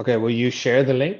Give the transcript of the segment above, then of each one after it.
Okay, will you share the link?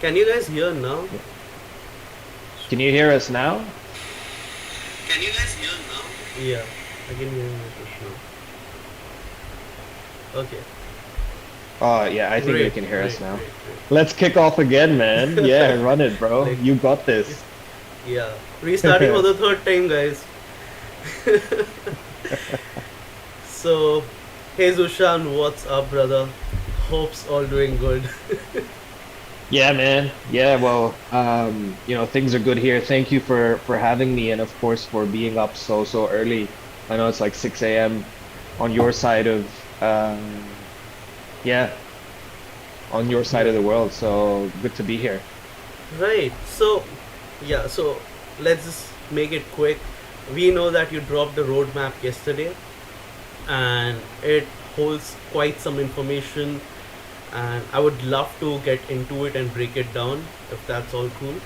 Can you guys hear now? Can you hear us now? Can you guys hear now? Yeah, I can hear you now. Okay. Oh, yeah, I think Great, you can hear us great, now. great, great. Let's kick off again, man. Yeah, run it, bro. Like- You got this. Yeah, restarting for the third time, guys. So, Hey Zushan, what's up, brother? Hope's all doing good. Yeah, man. Yeah, well, things are good here. Thank you for having me and of course for being up so early. I know it's like 6 a.m. on your side of yeah, on your side of Right. the world. So good to be here. Right. So, yeah. So let's just make it quick. We know that you dropped the roadmap yesterday, and it holds quite some information. And I would love to get into it and break it down if that's all cool.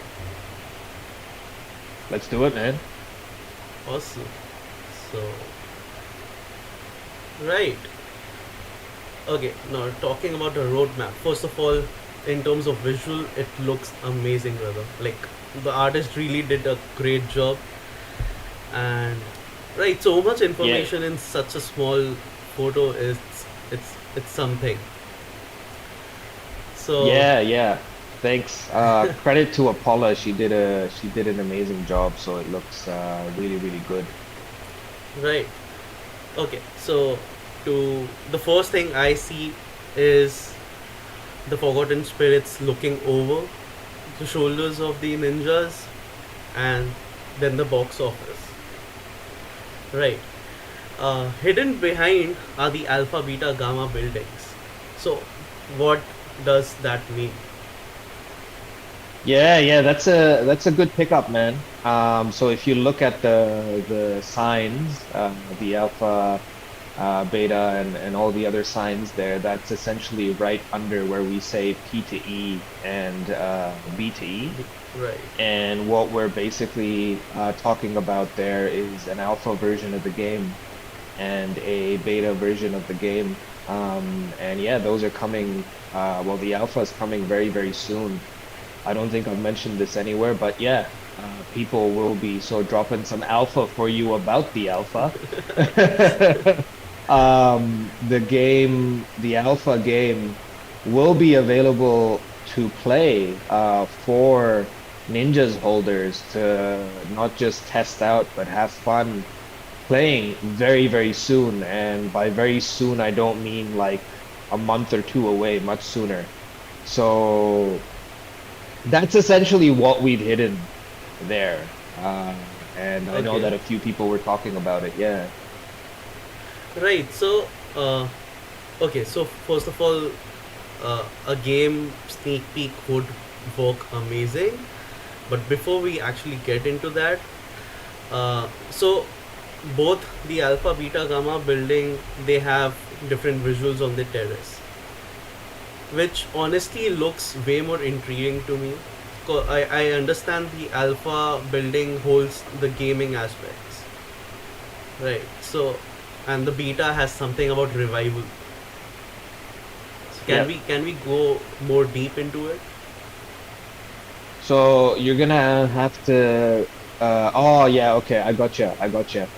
Let's do it, man. Awesome. So, right. Okay, now talking about the roadmap. First of all, in terms of visual, it looks amazing, brother. Like the artist really did a great job, and right, so much Yeah, information in such a small photo is it's something. So yeah. Thanks. Credit to Apollo. She did an amazing job, so it looks really good. right, okay. So to the first thing I see is the Forgotten Spirits looking over the shoulders of the ninjas, and then the box office. Right. Hidden behind are the alpha, beta, gamma buildings. So, what does that mean? Yeah, that's a good pickup, man. So if you look at the signs, the alpha, beta, and all the other signs there, that's essentially right under where we say P to E and B to E. Right. And what we're basically talking about there is an alpha version of the game and a beta version of the game. And yeah, those are coming. Well, the alpha is coming very soon. I don't think I've mentioned this anywhere, but yeah, people will be so dropping some alpha for you about the alpha. The game, the alpha game, will be available to play for Ninjas holders to not just test out, but have fun playing very soon. And by very soon, I don't mean like a month or two away, much sooner. So that's essentially what we've hidden there. And I know Okay. that a few people were talking about it. Yeah. Right. So, okay. So, first of all, a game sneak peek would work amazing. But before we actually get into that, so both the alpha, beta, gamma building, they have different visuals on the terrace, which honestly looks way more intriguing to me. I understand the alpha building holds the gaming aspects, right? So, and the beta has something about revival. So Yeah. can we go more deep into it? So you're gonna have to oh yeah, okay, I gotcha.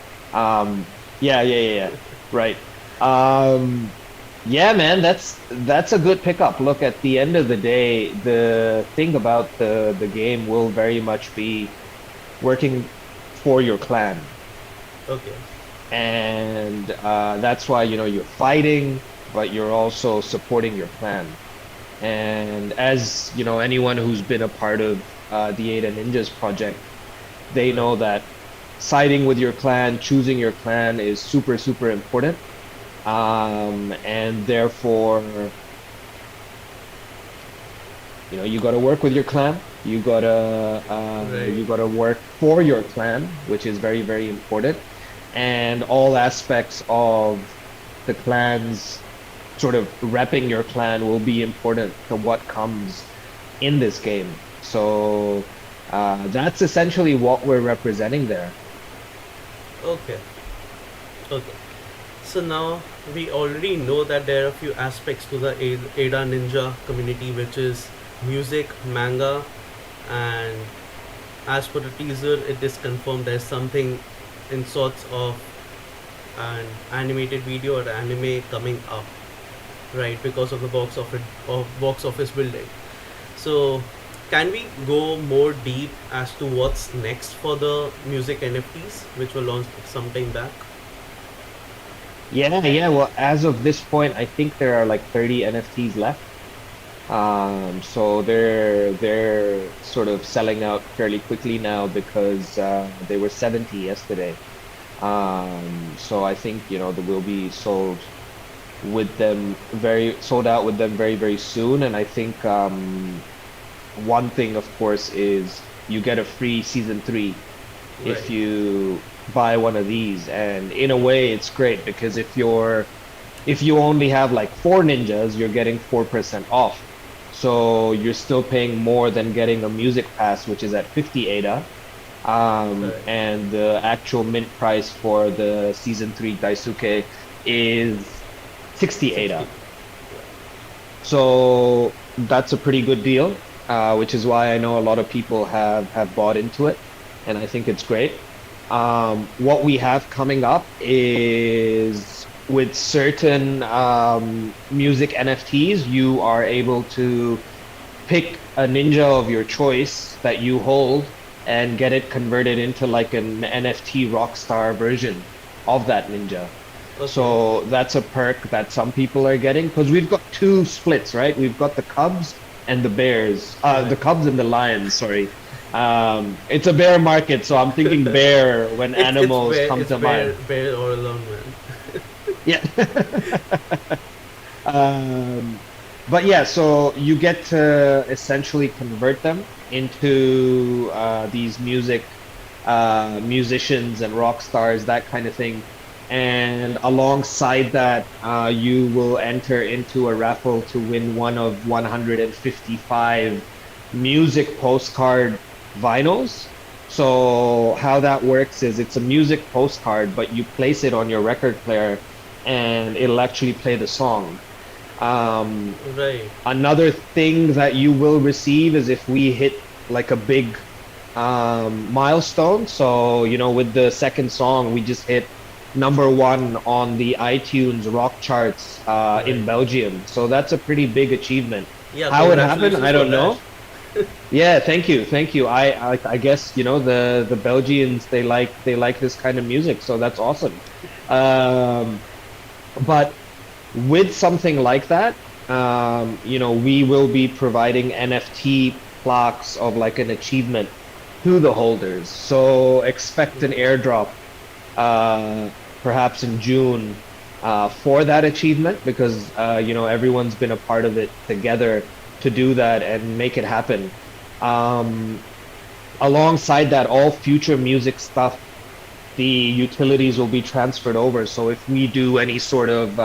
Yeah. Right. Um yeah, man, that's a good pickup. Look, at the end of the day, the thing about the game will very much be working for your clan. Okay, And that's why, you're fighting, but you're also supporting your clan. And as anyone who's been a part of the Ada Ninjas project, they right. know that siding with your clan, choosing your clan is super important. And therefore, you got to work with your clan. Right. You gotta work for your clan, which is very important. And all aspects of the clan's sort of repping your clan will be important to what comes in this game. So that's essentially what we're representing there. Okay. Okay. So now we already know that there are a few aspects to the Ada Ninja community, which is music, manga, and as per the teaser, it is confirmed there's something in sorts of an animated video or anime coming up, right? Because of the box office building. So, can we go more deep as to what's next for the music NFTs, which were launched some time back? Yeah. Well, as of this point, I think there are like 30 NFTs left. So they're sort of selling out fairly quickly now because they were 70 yesterday. So I think, they will be sold out with them very, very soon. And I think one thing, of course, is you get a free season three if Right. you buy one of these. And in a way, it's great because if you only have like four ninjas, you're getting 4% off. So you're still paying more than getting a music pass, which is at 50 ADA. Right. And the actual mint price for the season three Daisuke is 60 60. ADA. So that's a pretty good deal, which is why I know a lot of people have bought into it, and I think it's great. What we have coming up is with certain music NFTs, you are able to pick a ninja of your choice that you hold and get it converted into like an NFT rockstar version of that ninja. Okay. So that's a perk that some people are getting because we've got two splits, right? We've got the Cubs and the Bears, the Right. Cubs and the Lions, sorry. It's a bear market, so I'm thinking bear when animals come It's to mind. bear all alone, man. Yeah. Um, but yeah, so you get to essentially convert them into these musicians and rock stars, that kind of thing. And alongside that, you will enter into a raffle to win one of 155 music postcard vinyls. So how that works is it's a music postcard, but you place it on your record player and it'll actually play the song. Um, Right. Another thing that you will receive is if we hit like a big milestone. So, with the second song, we just hit number one on the iTunes rock charts in Right. Belgium. So that's a pretty big achievement. Yeah. How it happened, Congratulations I for don't that. know. Yeah, thank you. I guess the Belgians they like this kind of music, so that's awesome. Um, but with something like that, we will be providing NFT plaques of like an achievement to the holders. So expect an airdrop, uh, perhaps in June, for that achievement because everyone's been a part of it together to do that and make it happen. Um, Alongside that, all future music stuff, the utilities will be transferred over. So if we do any sort of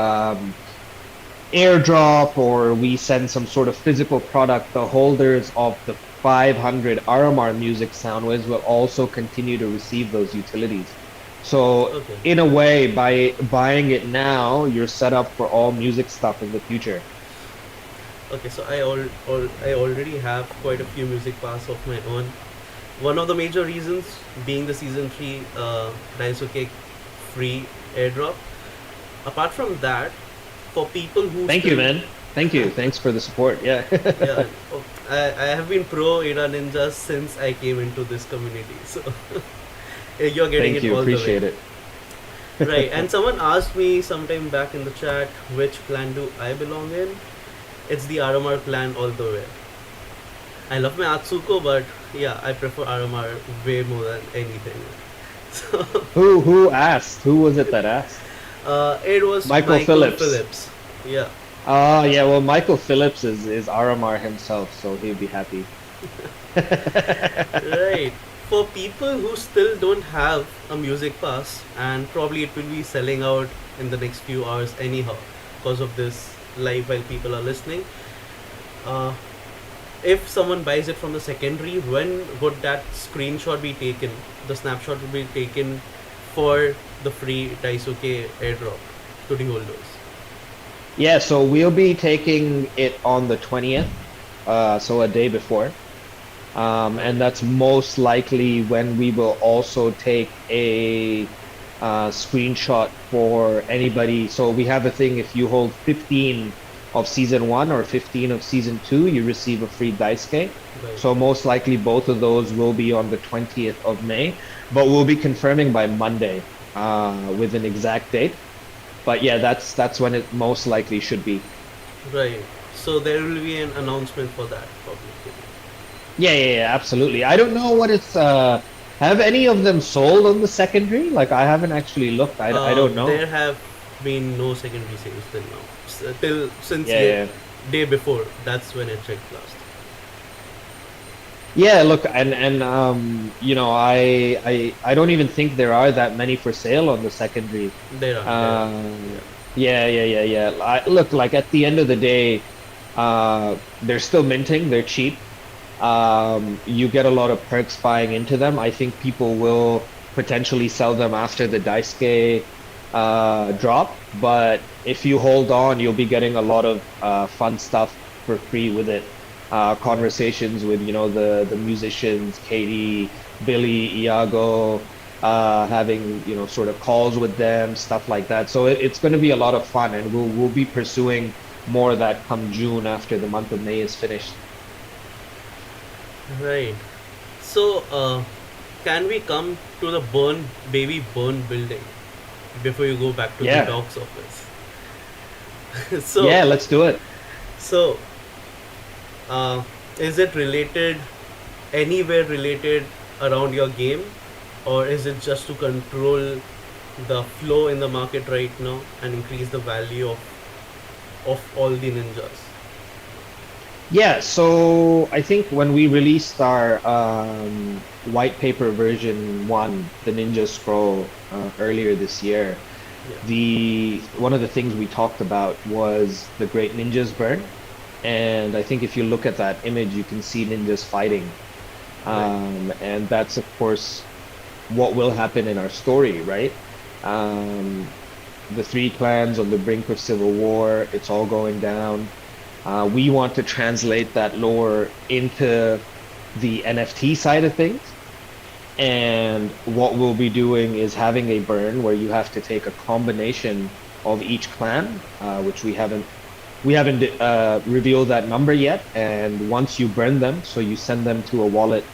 airdrop or we send some sort of physical product, the holders of the 500 RMR music soundwaves will also continue to receive those utilities. So Okay. in a way, by buying it now, you're set up for all music stuff in the future. Okay. So I already have quite a few music pass of my own. One of the major reasons being the season three Daisuke free airdrop. Apart from that, for people who Thank you, still, man. Thank you. Thanks for the support. Yeah. yeah, I have been pro Ada Ninja since I came into this community. So you're getting Thank it you. all the way. Appreciate it. Right. And someone asked me sometime back in the chat, which clan do I belong in? It's the Aramar clan all the way. I love my Atsuko, but yeah, I prefer Aramar way more than anything. So Who asked? Who was it that asked? it was Michael Michael Phillips. Phillips. Yeah. Yeah, well, Michael Phillips is RMR himself, so he'll be happy. Right. For people who still don't have a music pass, and probably it will be selling out in the next few hours anyhow, because of this live while people are listening. Uh, if someone buys it from the secondary, when would that screenshot be taken? The snapshot would be taken for the free Daisuke airdrop to the holders. Yeah, so we'll be taking it on the 20th, so a day before. And Okay. that's most likely when we will also take a screenshot for anybody. So we have a thing, if you hold 15 of season one or 15 of season two, you receive a free dice game. Right. So most likely both of those will be on the 20th of May, but we'll be confirming by Monday with an exact date. But yeah, that's when it most likely should be. Right. So there will be an announcement for that publicly. Yeah, absolutely. I don't know what it's have any of them sold on the secondary? Like I haven't actually looked. I don't know. There have been no secondary sales till now. Till since Yeah. day before. That's when I checked last. Yeah, look, and you know, I don't even think there are that many for sale on the secondary. There are. Um, yeah. Look, like at the end of the day, they're still minting, they're cheap. You get a lot of perks buying into them. I think people will potentially sell them after the Daisuke drop, but if you hold on, you'll be getting a lot of fun stuff for free with it. Conversations with, you know, the musicians, Katie, Billy, Iago, having, you know, sort of calls with them, stuff like that. So it's going to be a lot of fun, and we'll be pursuing more of that come June after the month of May is finished. Right. So, can we come to the baby burn building before you go back to the Yeah, doc's office? So, yeah, let's do it. so, uh, is it related, anywhere related around your game, or is it just to control the flow in the market right now and increase the value of all the ninjas? Yeah, so I think when we released our white paper version one, the Ninja Scroll, earlier this year, Yeah. the one of the things we talked about was the Great Ninja's Burn. And I think if you look at that image, you can see ninjas fighting. Right. And that's, of course, what will happen in our story, right? Um, the three clans on the brink of civil war, it's all going down. We want to translate that lore into the NFT side of things. And what we'll be doing is having a burn where you have to take a combination of each clan, which we haven't revealed that number yet. And once you burn them, so you send them to a wallet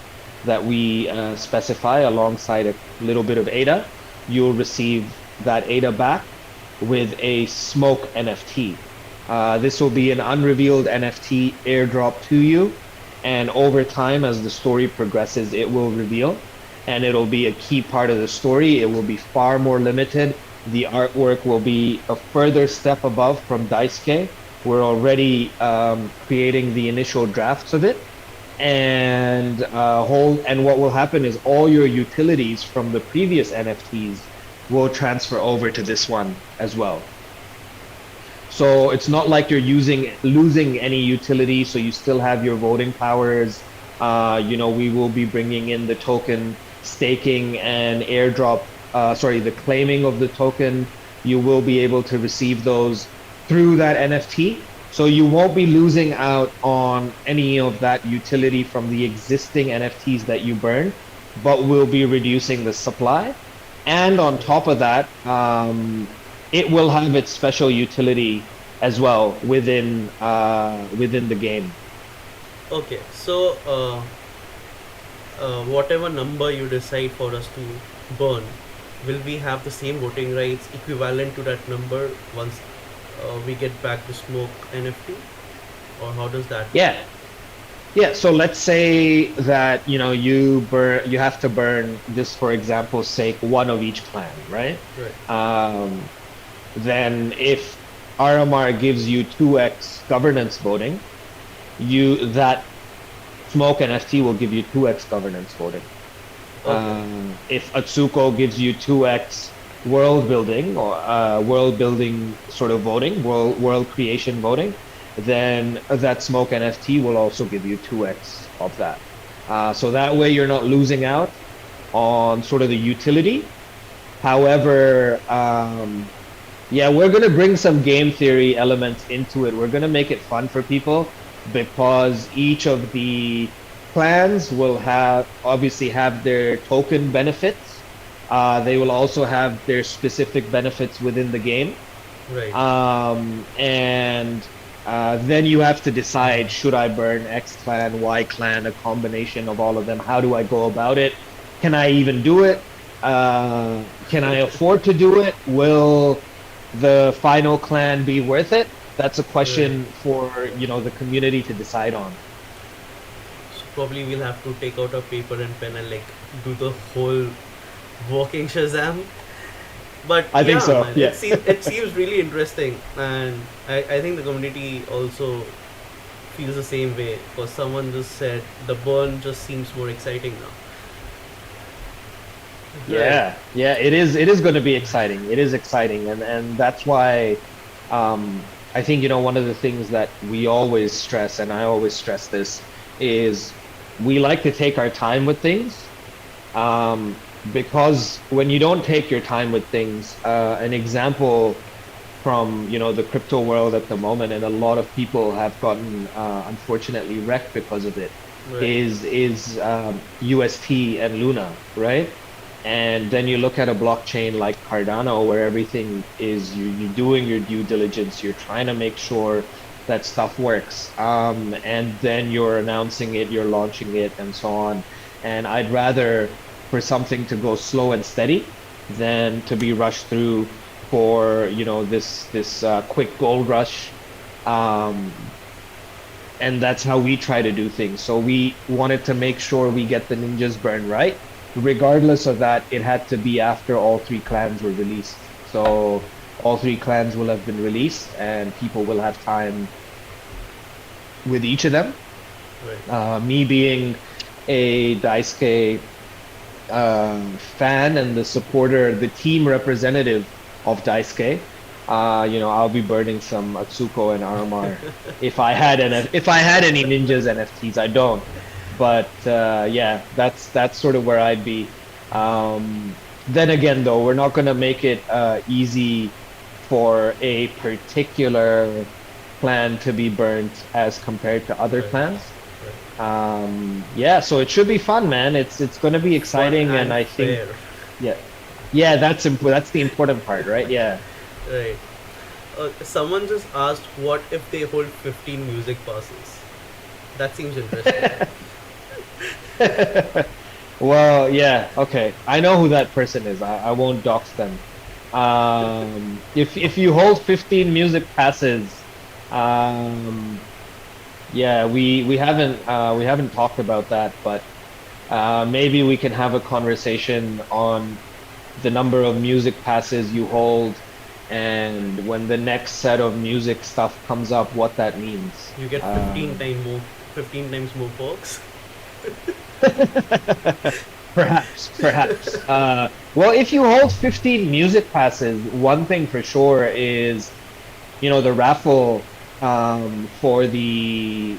that we specify alongside a little bit of ADA, you'll receive that ADA back with a smoke NFT. This will be an unrevealed NFT airdrop to you, and over time, as the story progresses, it will reveal, and it'll be a key part of the story. It will be far more limited. The artwork will be a further step above from Daisuke. We're already creating the initial drafts of it, and what will happen is all your utilities from the previous NFTs will transfer over to this one as well. So it's not like you're losing any utility, so you still have your voting powers. You know, we will be bringing in the token staking and airdrop, the claiming of the token. You will be able to receive those through that NFT. So you won't be losing out on any of that utility from the existing NFTs that you burn, but we'll be reducing the supply. And on top of that, it will have its special utility as well within the game. Okay, so whatever number you decide for us to burn, will we have the same voting rights equivalent to that number once we get back the smoke NFT, or how does that? Yeah, yeah. So let's say that you have to burn, just for example's sake, one of each clan, right? Right. Then if RMR gives you 2x governance voting, that smoke NFT will give you 2x governance voting. Okay. If Atsuko gives you 2x world building or world building sort of voting, world creation voting, then that smoke NFT will also give you 2x of that. So that way you're not losing out on sort of the utility. However, yeah, we're going to bring some game theory elements into it. We're going to make it fun for people, because each of the clans will obviously have their token benefits. They will also have their specific benefits within the game. Right. And then you have to decide, should I burn X clan, Y clan, a combination of all of them? How do I go about it? Can I even do it? Can I afford to do it? Will the final clan be worth it? That's a Right. question for, the community to decide on. So probably we'll have to take out a paper and pen and like do the whole walking Shazam. But I think yeah, so. man, Yeah. it seems really interesting, and I think the community also feels the same way. Because someone just said the burn just seems more exciting now. Right. Yeah, yeah, it is going to be exciting. It is exciting, and that's why I think one of the things that we always stress, and I always stress this, is we like to take our time with things. Because when you don't take your time with things, an example from the crypto world at the moment, and a lot of people have gotten unfortunately wrecked because of it, Right. is UST and Luna, right? And then you look at a blockchain like Cardano, where everything is you're doing your due diligence, you're trying to make sure that stuff works, and then you're announcing it, you're launching it, and so on. And I'd rather for something to go slow and steady than to be rushed through for this quick gold rush. Um, and that's how we try to do things. So we wanted to make sure we get the Ninjas Burn right. Regardless of that, it had to be after all three clans were released. So all three clans will have been released, and people will have time with each of them. Right. Me being a Daisuke fan and the supporter, the team representative of Daisuke, I'll be burning some Atsuko and Aramar if I had any Ninjas NFTs. I don't, but yeah, that's sort of where I'd be. Then again, though, we're not going to make it easy for a particular clan to be burnt as compared to other Right. clans. Right. Yeah, so it should be fun, man. It's going to be Fun exciting, and and I think, fair. yeah, yeah, that's the important part, right? Yeah. Right. Someone just asked, what if they hold 15 music passes? That seems interesting. Well, yeah, okay. I know who that person is. I won't dox them. If you hold 15 music passes, um, yeah, we haven't talked about that, but maybe we can have a conversation on the number of music passes you hold, and when the next set of music stuff comes up, what that means. You get 15 times more, 15 times more perks. Perhaps. Well, if you hold 15 music passes, one thing for sure is, the raffle for the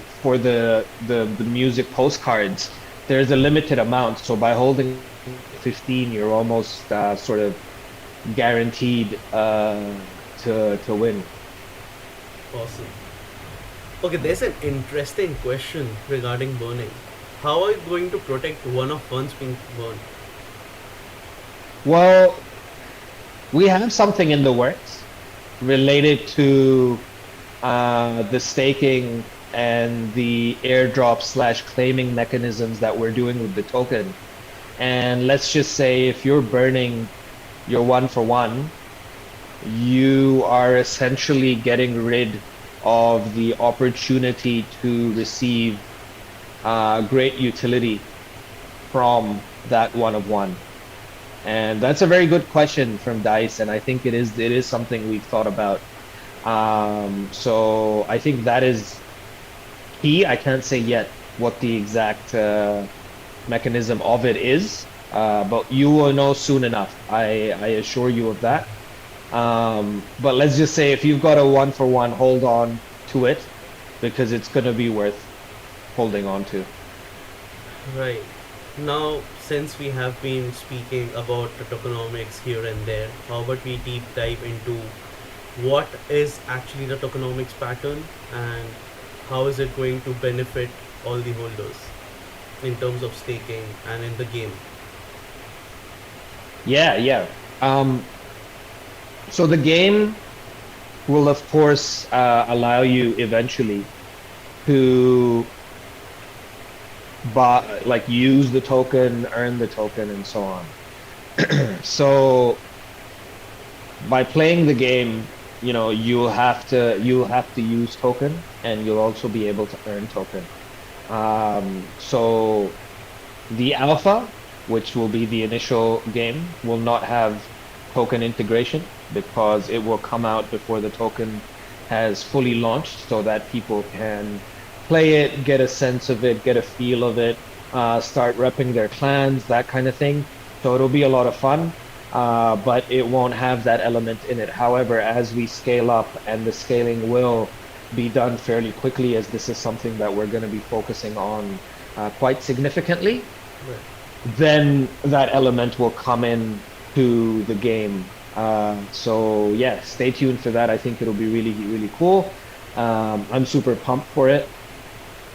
music postcards. There's a limited amount, so by holding 15, you're almost sort of guaranteed to win. Awesome. Okay, there's an interesting question regarding burning. How are you going to protect one of one's being burned? Well, we have something in the works related to the staking and the airdrop slash claiming mechanisms that we're doing with the token. And let's just say if you're burning your one for one, you are essentially getting rid of the opportunity to receive great utility from that one of one. And that's a very good question from Dice, and I think it is something we've thought about. So I think that is key. I can't say yet what the exact mechanism of it is, but you will know soon enough. I assure you of that. But let's just say if you've got a one for one, hold on to it because it's going to be worth holding on to. Right. Now, since we have been speaking about the tokenomics here and there, how about we deep dive into what is actually the tokenomics pattern and how is it going to benefit all the holders in terms of staking and in the game? Yeah, yeah. So the game will, of course, allow you eventually to buy, like, use the token, earn the token, and so on. So by playing the game, you'll have to use token, and you'll also be able to earn token. So the alpha, which will be the initial game, will not have token integration because it will come out before the token has fully launched so that people can play it, get a sense of it, get a feel of it, start repping their clans, that kind of thing. So it'll be a lot of fun, but it won't have that element in it. However, as we scale up, and the scaling will be done fairly quickly, as this is something that we're going to be focusing on quite significantly, Right. then that element will come in to the game. So yeah, stay tuned for that. I think it'll be really, really cool. I'm super pumped for it.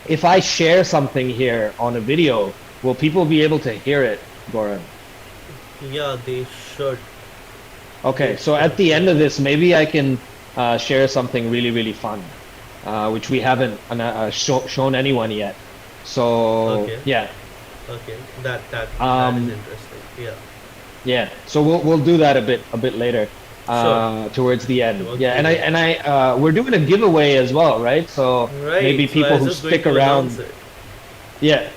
If I share something here on a video, will people be able to hear it, Goran? Yeah, they should. Okay, They so at should. the end Yeah. of this, maybe I can share something really, really fun, which we haven't shown anyone yet. So Okay. yeah, Okay. That is um, interesting. Yeah. yeah. So we'll do that a bit later, Sure. towards the end. Towards Yeah, the and I end. and I we're doing a giveaway as well, right? So Right. maybe So I people was who just going stick to announce around, it. yeah.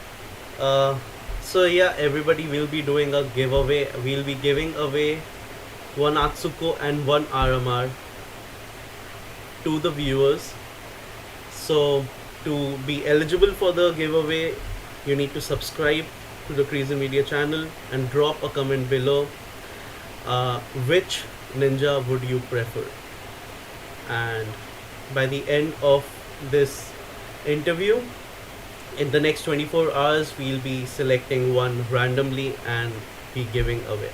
Uh, so yeah, everybody will be doing a giveaway. We'll be giving away one Atsuko and one RMR to the viewers. So to be eligible for the giveaway, you need to subscribe to the Crazy Media channel and drop a comment below. Which ninja would you prefer? And by the end of this interview, in the next 24 hours, we'll be selecting one randomly and be giving away.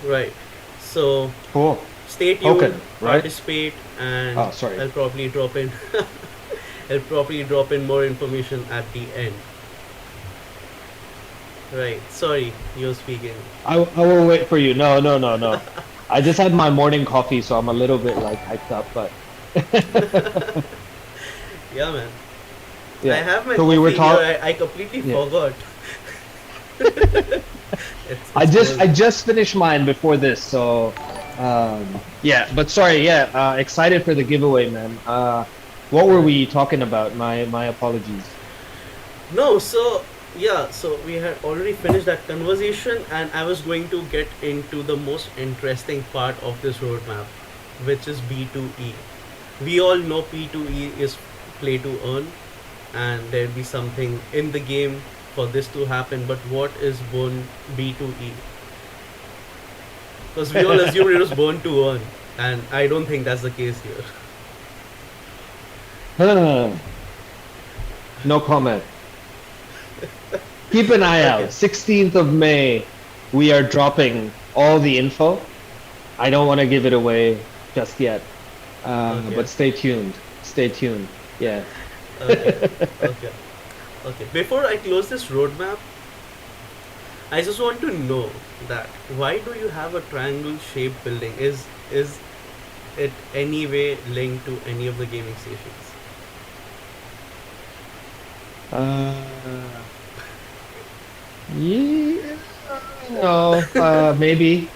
Right. So Cool. stay tuned, Token, right? participate, and Oh, sorry. I'll probably drop in I'll probably drop in more information at the end. Right. Sorry, you're speaking. I will wait for you. No, no, no, no. I just had my morning coffee, so I'm a little bit like hyped up, but Yeah, man. I yeah. have my So we were coffee talking. here. I completely Yeah. forgot. I It's just I cold. just finished mine before this, so yeah. But sorry, yeah. Excited for the giveaway, man. What were Right. we talking about? My apologies. No, so yeah, so we had already finished that conversation, and I was going to get into the most interesting part of this roadmap, which is B2E. We all know P2E is play to earn, and there'll be something in the game for this to happen. But what is born B2E? Because we all assumed it was born to earn, and I don't think that's the case here. No comment. Keep an eye out. Okay. 16th of May, we are dropping all the info. I don't want to give it away just yet, Okay. but stay tuned. Stay tuned. Yeah. Okay. Okay. Okay. Before I close this roadmap, I just want to know that why do you have a triangle shaped building? Is it any way linked to any of the gaming stations? Uh, yeah. No. Maybe.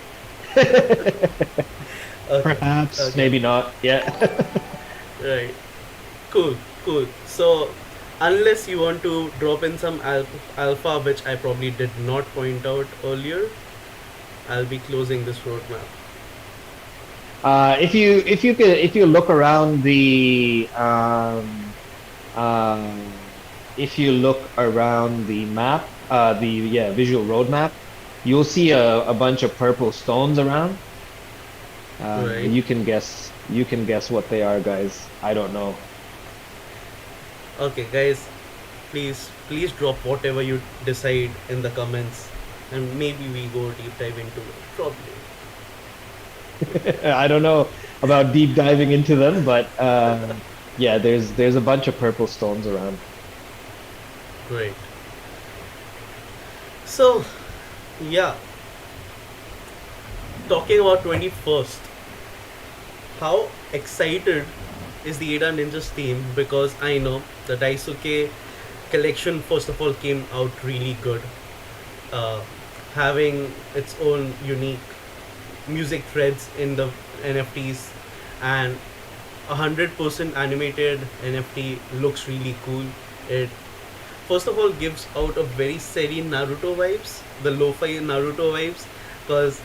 Okay. Perhaps. Okay. Maybe not. Yeah. Right. Cool. Cool. So unless you want to drop in some alpha, which I probably did not point out earlier, I'll be closing this roadmap. If you look around if you look around the map, the yeah visual roadmap, you'll see a bunch of purple stones around. Right. You can guess. You can guess what they are, guys. I don't know. Okay, guys, please drop whatever you decide in the comments, and maybe we go deep dive into it. Probably. I don't know about deep diving into them, but yeah, there's a bunch of purple stones around. Great. So, yeah, talking about 21st, how excited is the Ada Ninjas team? Because I know the Daisuke collection, first of all, came out really good, having its own unique music threads in the NFTs, and 100% animated NFT looks really cool. It first of all gives out a very serene Naruto vibes, the lo-fi Naruto vibes, because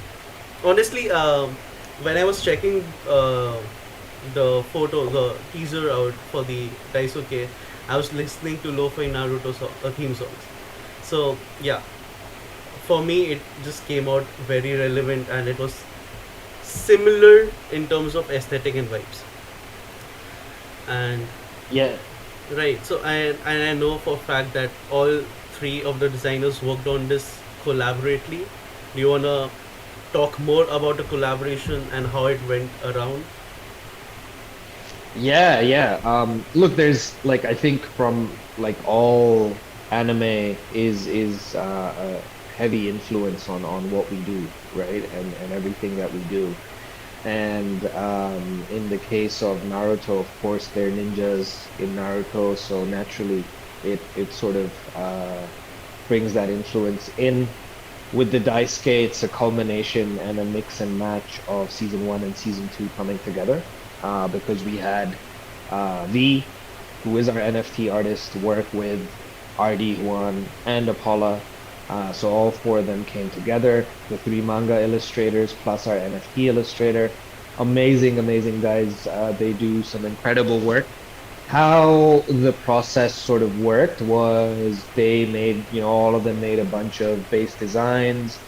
honestly, when I was checking the photo, the teaser out for the Daisuke, I was listening to lo-fi Naruto theme songs. So yeah, for me it just came out very relevant, and it was similar in terms of aesthetic and vibes. And Yeah. right, so and I know for a fact that all three of the designers worked on this collaboratively. Do you wanna talk more about the collaboration and how it went around? Yeah, yeah. Look, there's like I think from like all anime is a heavy influence on what we do, right? And everything that we do. And in the case of Naruto, of course, they're ninjas in Naruto, so naturally it sort of brings that influence in. With the Daisuke, it's a culmination and a mix and match of season one and season two coming together. Because we had V, who is our NFT artist, work with RD Juan and Apollo. So all four of them came together, the three manga illustrators plus our NFT illustrator. Amazing, amazing guys. They do some incredible work. How the process sort of worked was they made, all of them made a bunch of base designs.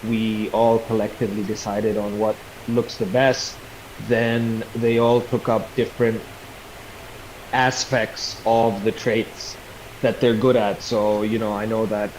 We all collectively decided on what looks the best. Then they all took up different aspects of the traits that they're good at. So, I know that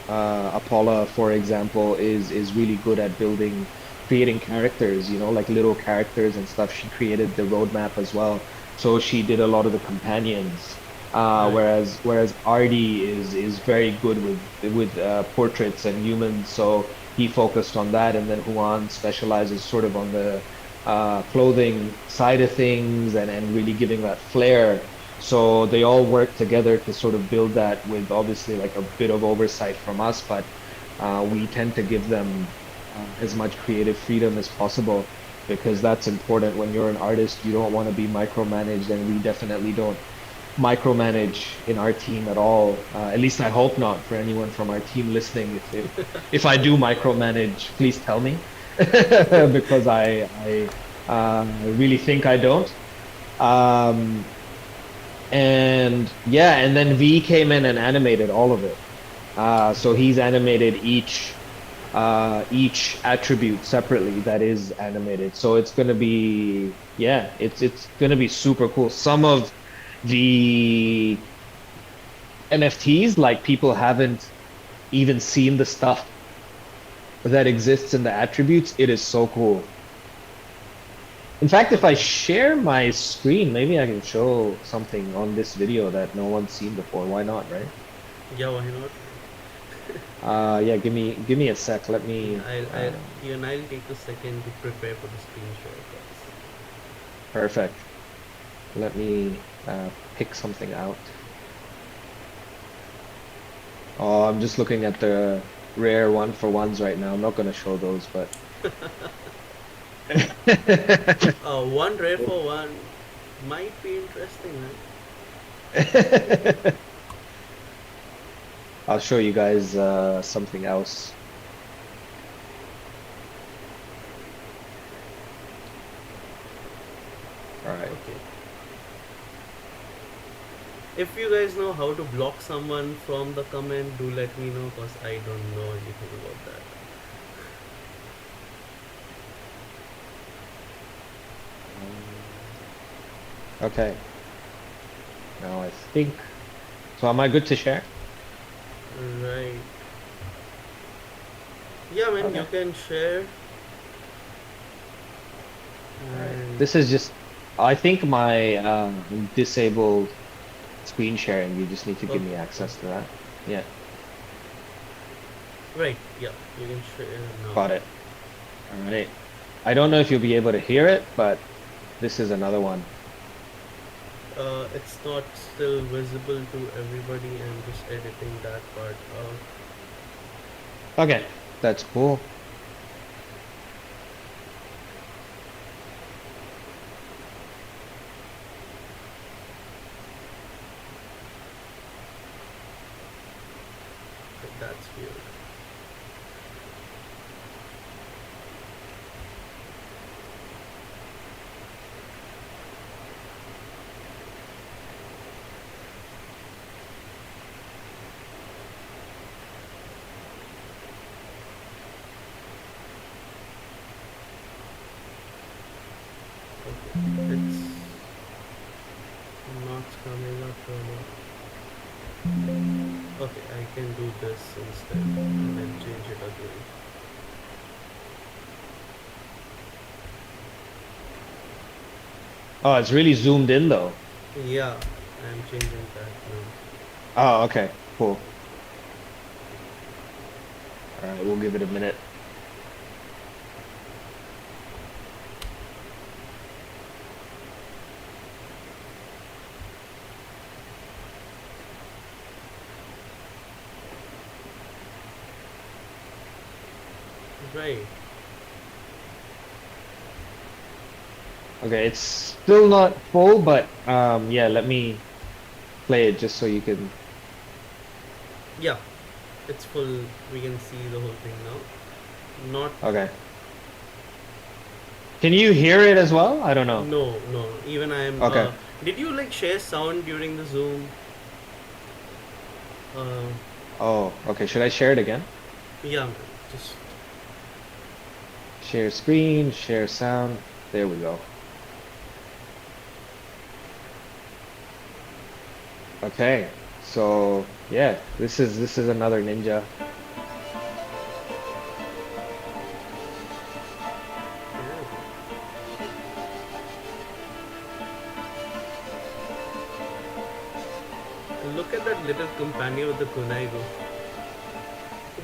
Apollo, for example, is really good at creating characters, like little characters and stuff. She created the roadmap as well. So she did a lot of the companions. Right. Whereas Artie is very good with portraits and humans, so he focused on that, and then Juan specializes sort of on the clothing side of things and really giving that flair. So they all work together to sort of build that with obviously like a bit of oversight from us, but we tend to give them as much creative freedom as possible because that's important when you're an artist. You don't want to be micromanaged, and we definitely don't micromanage in our team at all. At least I hope not for anyone from our team listening. If I do micromanage, please tell me because I really think I don't. Um, and yeah, and then V came in and animated all of it. So he's animated each attribute separately that is animated. So it's gonna be yeah, it's gonna be super cool. Some of the NFTs, like people haven't even seen the stuff that exists in the attributes. It is so cool. In fact, if I Okay. share my screen, maybe I can show something on this video that no one's seen before. Why not, right? Yeah, why not? Yeah, give me a sec. Let me I'll even I'll take a second to prepare for the screen share, guys. perfect. Let me pick something out. Oh, I'm just looking at the rare one for ones right now. I'm not gonna show those, but One rare for one might be interesting, man. I'll show you guys something else. All right. Okay. If you guys know how to block someone from the comment, do let me know because I don't know anything about that. Okay. Now I think. So am I good to share? Right. Yeah, man, you Okay. can share. All right. And This is just. I think my disabled screen sharing. You just need to give me okay, access to that. Yeah, right, yeah, you can share now. got it. All right. I don't know if you'll be able to hear it, but this is another one. It's not still visible to everybody. I'm just editing that part out. Okay, that's cool. That's weird. Okay, it's not coming up. Okay, I can do this instead and then change it again. Oh, it's really zoomed in though. Yeah, I'm changing that now. Oh, okay, cool. All right, we'll give it a minute. Right. Okay, it's still not full, but yeah, let me play it just so you can. Yeah, it's full. We can see the whole thing now. Not. Okay. Can you hear it as well? I don't know. No, no. Even I am. Okay. Did you like share sound during the Zoom? Uh, Oh, okay. Should I share it again? yeah, man. Just Share screen, share sound. There we go. Okay. So, yeah, this is another ninja. yeah. Look at that little companion with the kunaigo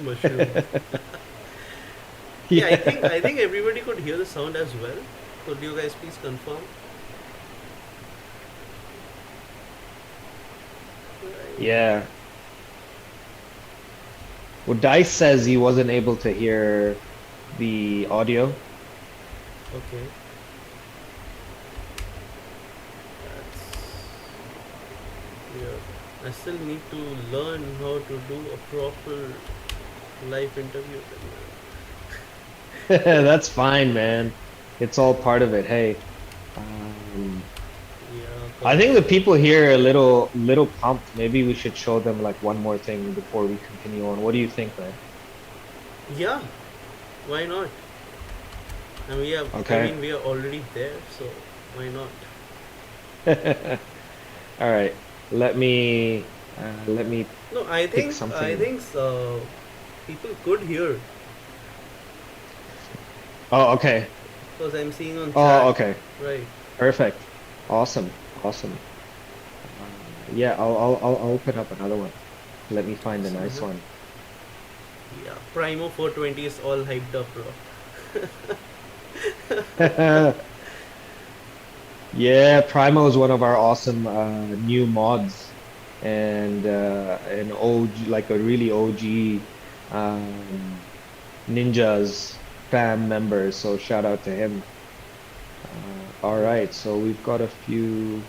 mushroom. Yeah, Yeah. I think everybody could hear the sound as well. Could you guys please confirm? Right. Yeah. Well, Dice says he wasn't able to hear the audio. Okay. That's weird. I still need to learn how to do a proper live interview. That's fine, man. It's all part of it. Hey, um, Yeah, I think the people here are a little pumped. Maybe we should show them like one more thing before we continue on. What do you think, man? yeah. Why not? And we have. I Okay. mean, we are already there, so why not? All right. Let me No, pick I something. think people could hear Oh, okay. because I'm seeing on Oh, chat. okay. Right. Perfect. Awesome. Awesome. Yeah, I'll open up another one. Let me find a So, nice one. yeah, Primo 420 is all hyped up, bro. Yeah, Primo is one of our awesome new mods and an OG, like a really OG Ninjas fam member. So shout out to him. All right, so we've got a few.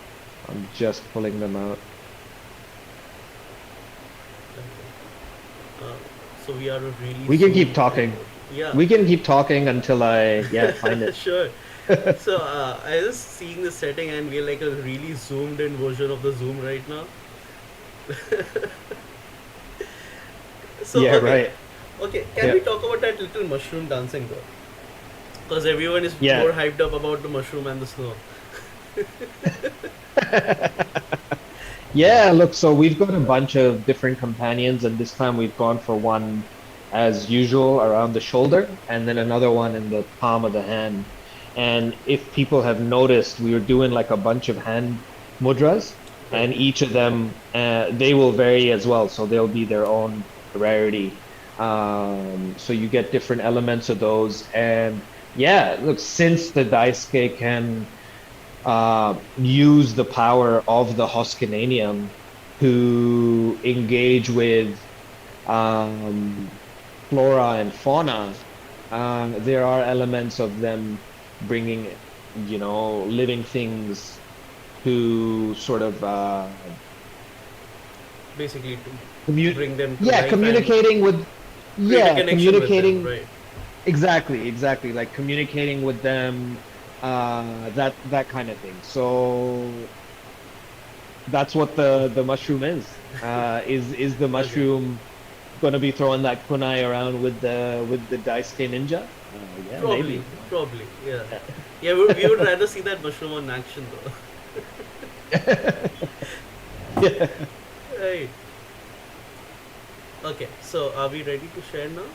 I'm just pulling them out. Uh, so we are a really We can keep zoomed in talking. mode. Yeah, We can keep talking until I, yeah, find it. sure. So I was seeing the setting and we're like a really zoomed in version of the Zoom right now. So Yeah, okay, right. okay. Can Yeah. we talk about that little mushroom dancing though? Because everyone is Yeah. more hyped up about the mushroom and the snow. Yeah, look, so we've got a bunch of different companions, and this time we've gone for one as usual around the shoulder, and then another one in the palm of the hand. And if people have noticed, we were doing like a bunch of hand mudras, Right. and each of them, they will vary as well, so they'll be their own rarity. So you get different elements of those, and yeah, look, since the Daisuke can use the power of the Hoskinanium to engage with um, flora and fauna. There are elements of them bringing, living things to sort of basically to Commu- bring them to yeah, life and communicating with, create a yeah, connection with them, communicating, right? exactly, like communicating with them, that kind of thing. So that's what the mushroom is. Is the Okay. mushroom gonna be throwing that kunai around with the Daisuke ninja? Yeah, Probably, maybe. probably, yeah. Yeah. Yeah, we would rather see that mushroom on action though. Yeah. Right. Okay, so are we ready to share now?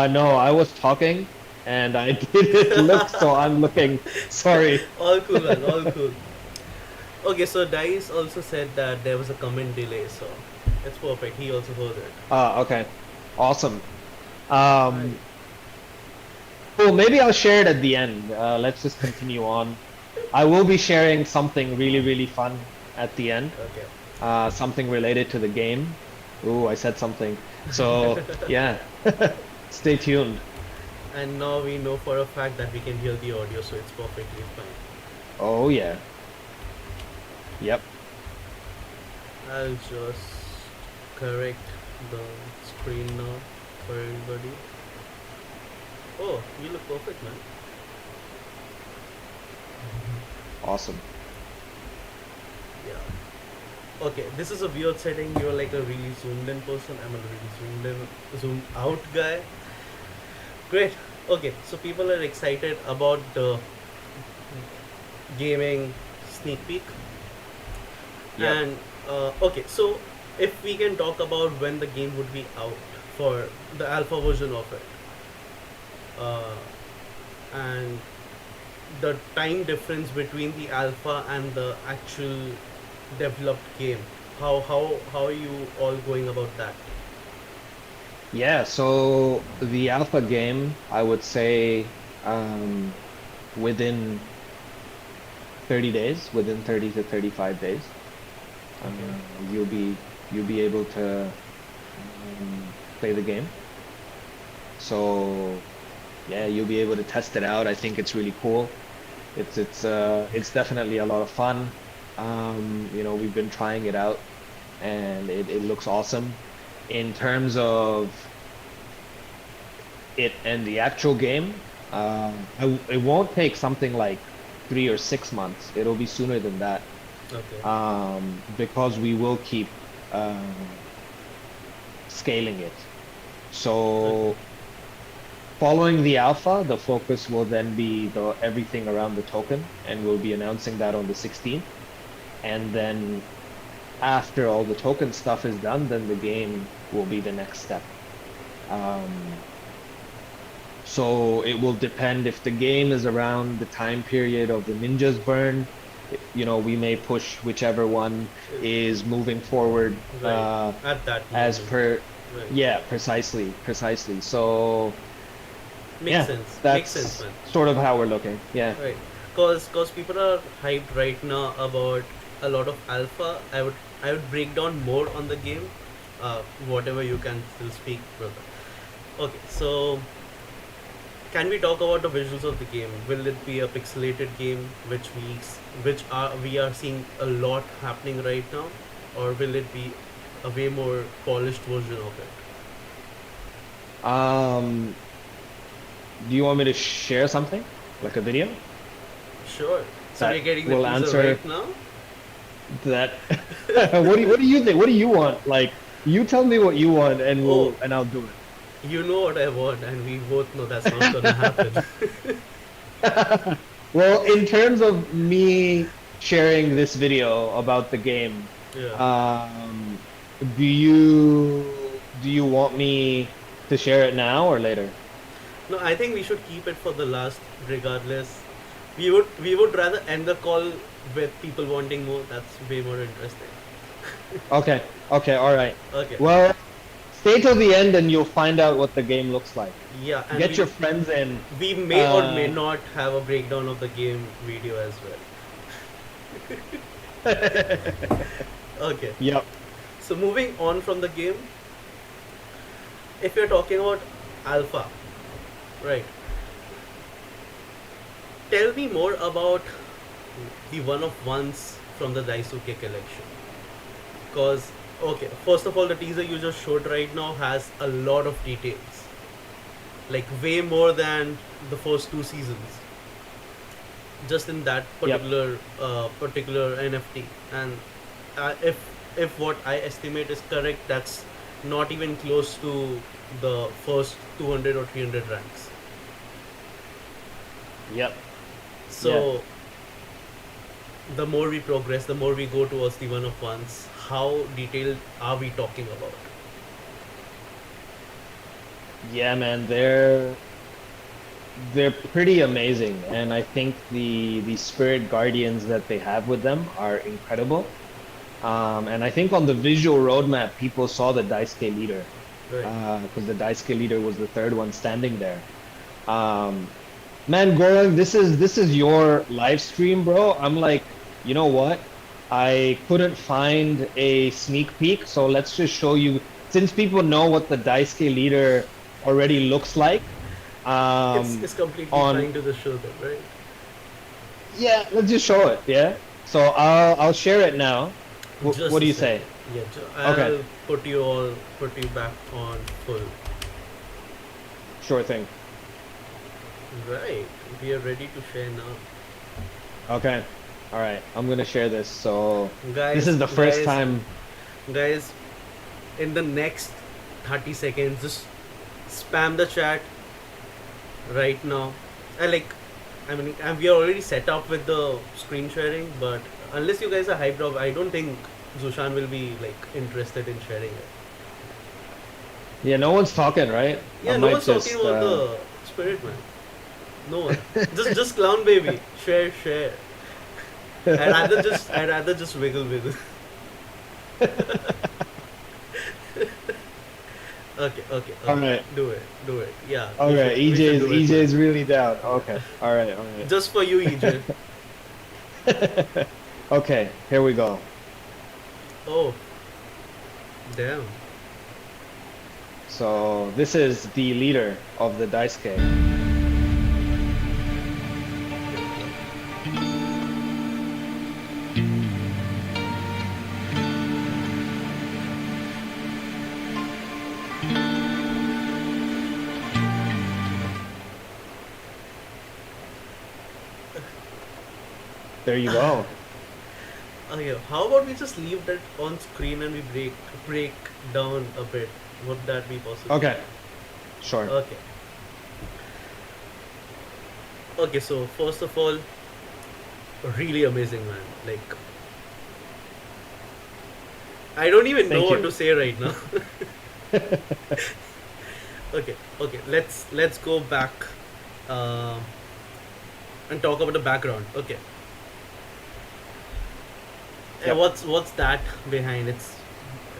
No, I was talking and I didn't look, so I'm looking. Sorry. All cool, man, all cool. Okay, so Dice also said that there was a comment delay, so it's perfect. He also heard it. Okay. Awesome. Right. Um, cool. Maybe I'll share it at the end. Let's just continue on. I will be sharing something really fun at the end. Okay. Something related to the game. Ooh, I said something. So, yeah. Stay tuned. And now we know for a fact that we can hear the audio, so it's perfectly fine. Oh, yeah. Yep. I'll just correct the screen now for everybody. Oh, you look perfect, man. Awesome. Yeah. Okay, this is a weird setting. You're like a really zoomed in person. I'm a really zoomed in, zoomed out guy. Great. Okay, so people are excited about the gaming sneak peek. Yep. And okay, so if we can talk about when the game would be out for the alpha version of it, uh, and the time difference between the alpha and the actual developed game, how are you all going about that? Yeah, so the alpha game, I would say, within 30 days, within 30 to 35 days, uh, Okay. you'll be you'll be able to play the game. So yeah, you'll be able to test it out. I think it's really cool. It's definitely a lot of fun. We've been trying it out and it looks awesome. In terms of it and the actual game, it won't take something like 3 or 6 months. It'll be sooner than that, Okay. because we will keep um, scaling it. Okay. So following the alpha, the focus will then be the everything around the token, and we'll be announcing that on the 16th. And then after all the token stuff is done, then the game will be the next step. Um, so it will depend if the game is around the time period of the Ninjaz Burn. We may push whichever one is moving forward, Right. At that as moment. per, Right. yeah, precisely. So Makes yeah, sense. Makes sense, that's man. sort of how we're looking. Yeah. Right. Cause people are hyped right now about a lot of alpha. I would break down more on the game. Whatever you can still speak, brother. Okay, so can we talk about the visuals of the game? Will it be a pixelated game, which we are seeing a lot happening right now, or will it be a way more polished version of it? Um, do you want me to share something, like a video Sure. So that we're getting the will teaser answer right now. that? What do you think? What do you want? Like, you tell me what you want, and Oh, I'll do you know what I want, and we both know that's not gonna happen. it. Well, in terms of me sharing this video about the game, Yeah. um, do you want me to share it now or later? No, I think we should keep it for the last, regardless. We would rather end the call with people wanting more. That's way more interesting. Okay, okay, all right. Okay. Well, stay till the end, and you'll find out what the game looks like. Yeah, and Get we your friends in. we may or may Uh, not have a breakdown of the game video as well. Okay. yep. So moving on from the game, if you're talking about alpha, right? Tell me more about the one of ones from the Daisuke collection. Cause okay, first of all, the teaser you just showed right now has a lot of details, like way more than the first two seasons. Just in that Yep. particular NFT, and if what I estimate is correct, that's not even close to the first 200 or 300 ranks. Yep. Yeah. So the more we progress, the more we go towards the one of ones. How detailed are we talking about? Yeah, man, they're pretty amazing, and I think the spirit guardians that they have with them are incredible. And I think on the visual roadmap, people saw the Daisuke leader, Right. because the Daisuke leader was the third one standing there. Um, Man, Gaurang, this is your live stream, bro. I'm like, you know what? I couldn't find a sneak peek, so let's just show you. Since people know what the Daisuke leader already looks like, It's completely on fine to the show, though, right? yeah, let's just show it. Yeah. So I'll share it now. Just What do a you second. say? Yeah, Okay, I'll put you back on full. sure thing. Right, we are ready to share now. Okay. All right. I'm gonna share this. So this Guys, is the first guys, time. guys, in the next 30 seconds, just spam the chat right now. I mean, we are already set up with the screen sharing, but unless you guys are hyped up, I don't think Zushan will be like interested in sharing it. Yeah, no one's talking, right? I Yeah, no might one's talking just about the spirit man. No one. Just clown baby. Share. I'd rather just wiggle. All Okay. right. Do it. Yeah, All right, we should do it, EJ man. is really down. Okay. All right. All right. Just for you, EJ. Okay, here we go. Oh, damn. So this is the leader of the Daisuke. There you go. Okay, how about we just leave that on screen and we break down a bit? Would that be possible? Okay, sure. Okay. Okay, so first of all, really amazing, man. Like, I don't even know Thank what you. to say right now. Okay. Let's go back uh, and talk about the background. Okay. Yep. What's that behind? It's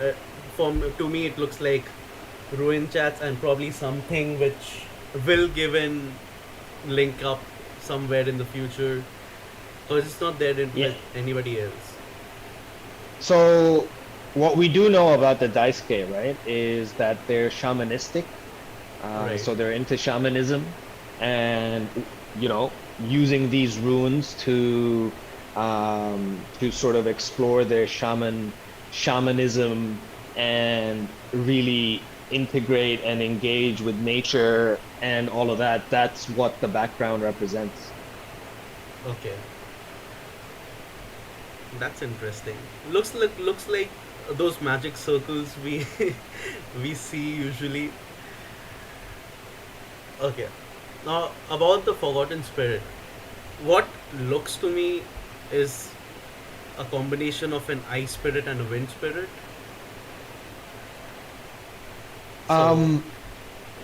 uh, to me it looks like ruin chats and probably something which will give in link up somewhere in the future because it's not there Yeah. with anybody else. So what we do know about the Daisuke, right, is that they're shamanistic. Right. So they're into shamanism and, using these runes to sort of explore their shamanism and really integrate and engage with nature and all of that. That's what the background represents. Okay. That's interesting. Looks like those magic circles we we see usually. Okay. Now about the forgotten spirit. What looks to me is a combination of an ice spirit and a wind spirit. So Um,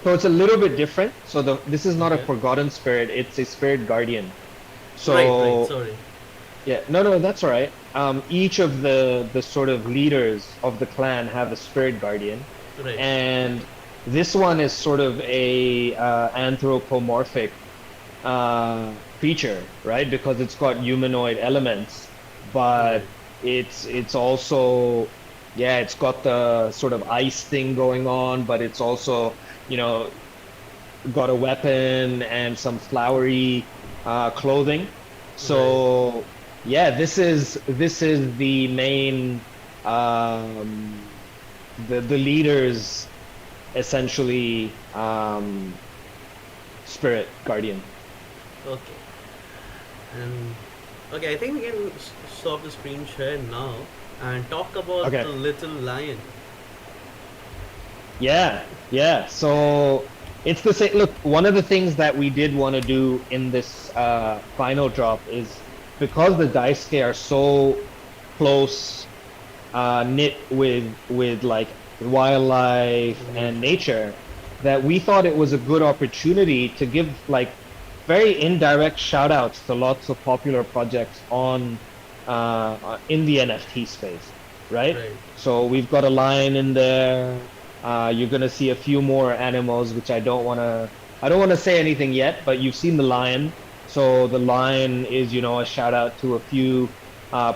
so it's a little bit different. So this is not a okay. forgotten spirit, it's a spirit guardian. Right. So Sorry. yeah, no, that's all right. Each of the sort of leaders of the clan have a spirit guardian, Right. and this one is sort of a anthropomorphic creature, right? Because it's got humanoid elements, but Right. it's also yeah, it's got the sort of ice thing going on, but it's also you know got a weapon and some flowery clothing. Right. So yeah, this is the main um, the leader's essentially spirit guardian. Okay. And okay, I think we can stop the screen share now and talk about Okay. the little lion. Yeah, yeah. So it's the same. Look, one of the things that we did want to do in this final drop is because the Daisuke are so close knit with like wildlife and nature that we thought it was a good opportunity to give like very indirect shout outs to lots of popular projects on in the NFT space, right? Right. So we've got a lion in there. You're gonna see a few more animals, which I don't wanna say anything yet, but you've seen the lion. So the lion is, you know, a shout out to a few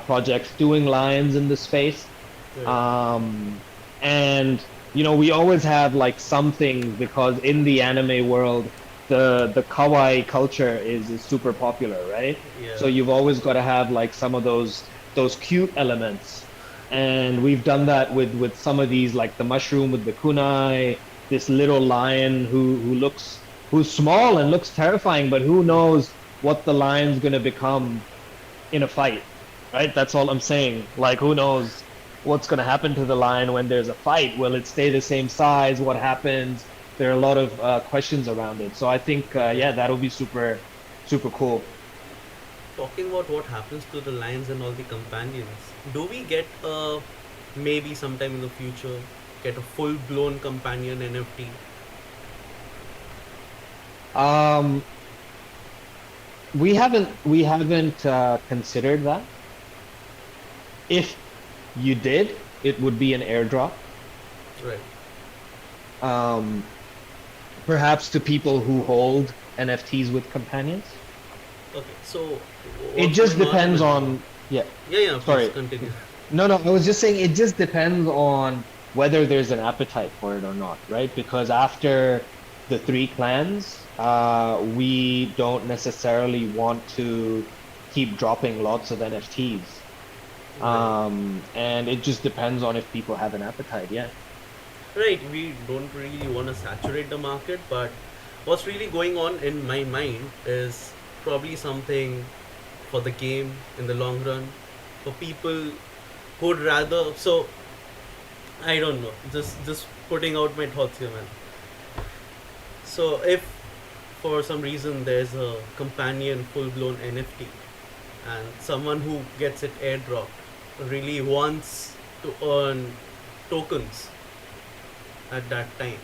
projects doing lions in the space. Right. And you know, we always have like something because in the anime world, the kawaii culture is super popular, right? Yeah. So you've always got to have like some of those cute elements, and we've done that with some of these, like the mushroom with the kunai, this little lion who's small and looks terrifying, but who knows what the lion's gonna become in a fight, right? That's all I'm saying. Like, who knows what's going to happen to the lion when there's a fight? Will it stay the same size? What happens? There are a lot of questions around it. So I think, yeah, that'll be super, super cool. Talking about what happens to the lions and all the companions, do we get maybe sometime in the future get a full blown companion NFT? Um, we haven't considered that. If you did, it would be an airdrop. Right. Um, perhaps to people who hold NFTs with companions. Okay. So It what's just going depends with- on, yeah. Yeah. Sorry. Please continue. No, I was just saying it just depends on whether there's an appetite for it or not, right? Because after the three clans, we don't necessarily want to keep dropping lots of NFTs. Right. And it just depends on if people have an appetite, yeah. Right. We don't really want to saturate the market, but what's really going on in my mind is probably something for the game in the long run, for people who'd rather. So I don't know. Just putting out my thoughts here, man. So if for some reason there's a companion full blown NFT and someone who gets it airdropped really wants to earn tokens at that time,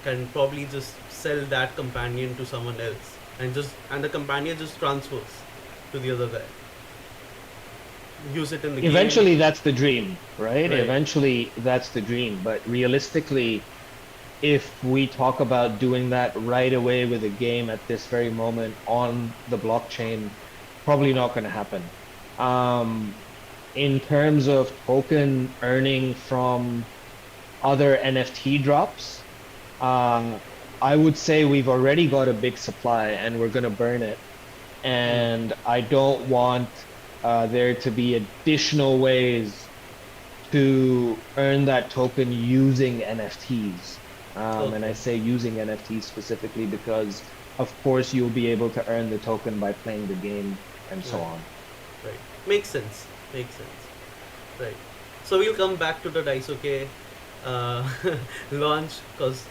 can probably just sell that companion to someone else and the companion just transfers to the other guy. Use it in the Eventually, game. that's the dream, right? Right. Eventually, that's the dream. But realistically, if we talk about doing that right away with a game at this very moment on the blockchain, probably not going to happen. Um, in terms of token earning from other NFT drops, I would say we've already got a big supply and we're going to burn it. And I don't want there to be additional ways to earn that token using NFTs. And I Okay. say using NFTs specifically because, of course, you'll be able to earn the token by playing the game and so Right. on. Right. Makes sense. Makes sense. Right. So we'll come back to the Daisuke uh, launch because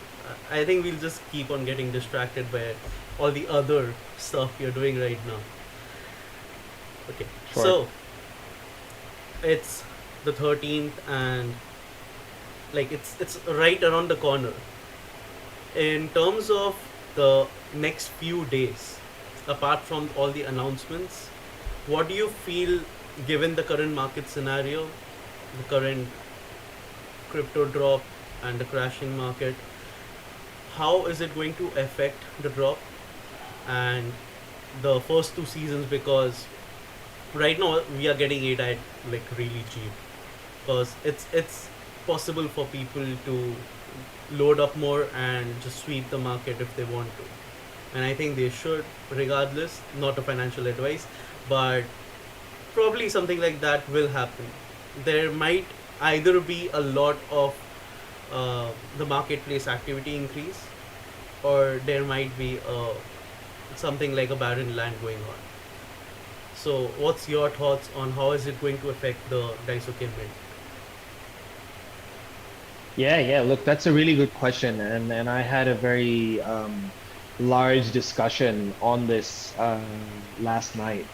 I think we'll just keep on getting distracted by all the other stuff you're doing right now. Okay. Sure. So it's the 13th and like it's right around the corner. In terms of the next few days, apart from all the announcements, what do you feel given the current market scenario, the current crypto drop and the crashing market, how is it going to affect the drop and the first two seasons? Because right now we are getting it at like really cheap because it's possible for people to load up more and just sweep the market if they want to, and I think they should regardless. Not a financial advice, but probably something like that will happen. There might either be a lot of the marketplace activity increase, or there might be something like a barren land going on. So, what's your thoughts on how is it going to affect the Daisuke mint? Yeah, yeah. Look, that's a really good question, and I had a very large discussion on this last night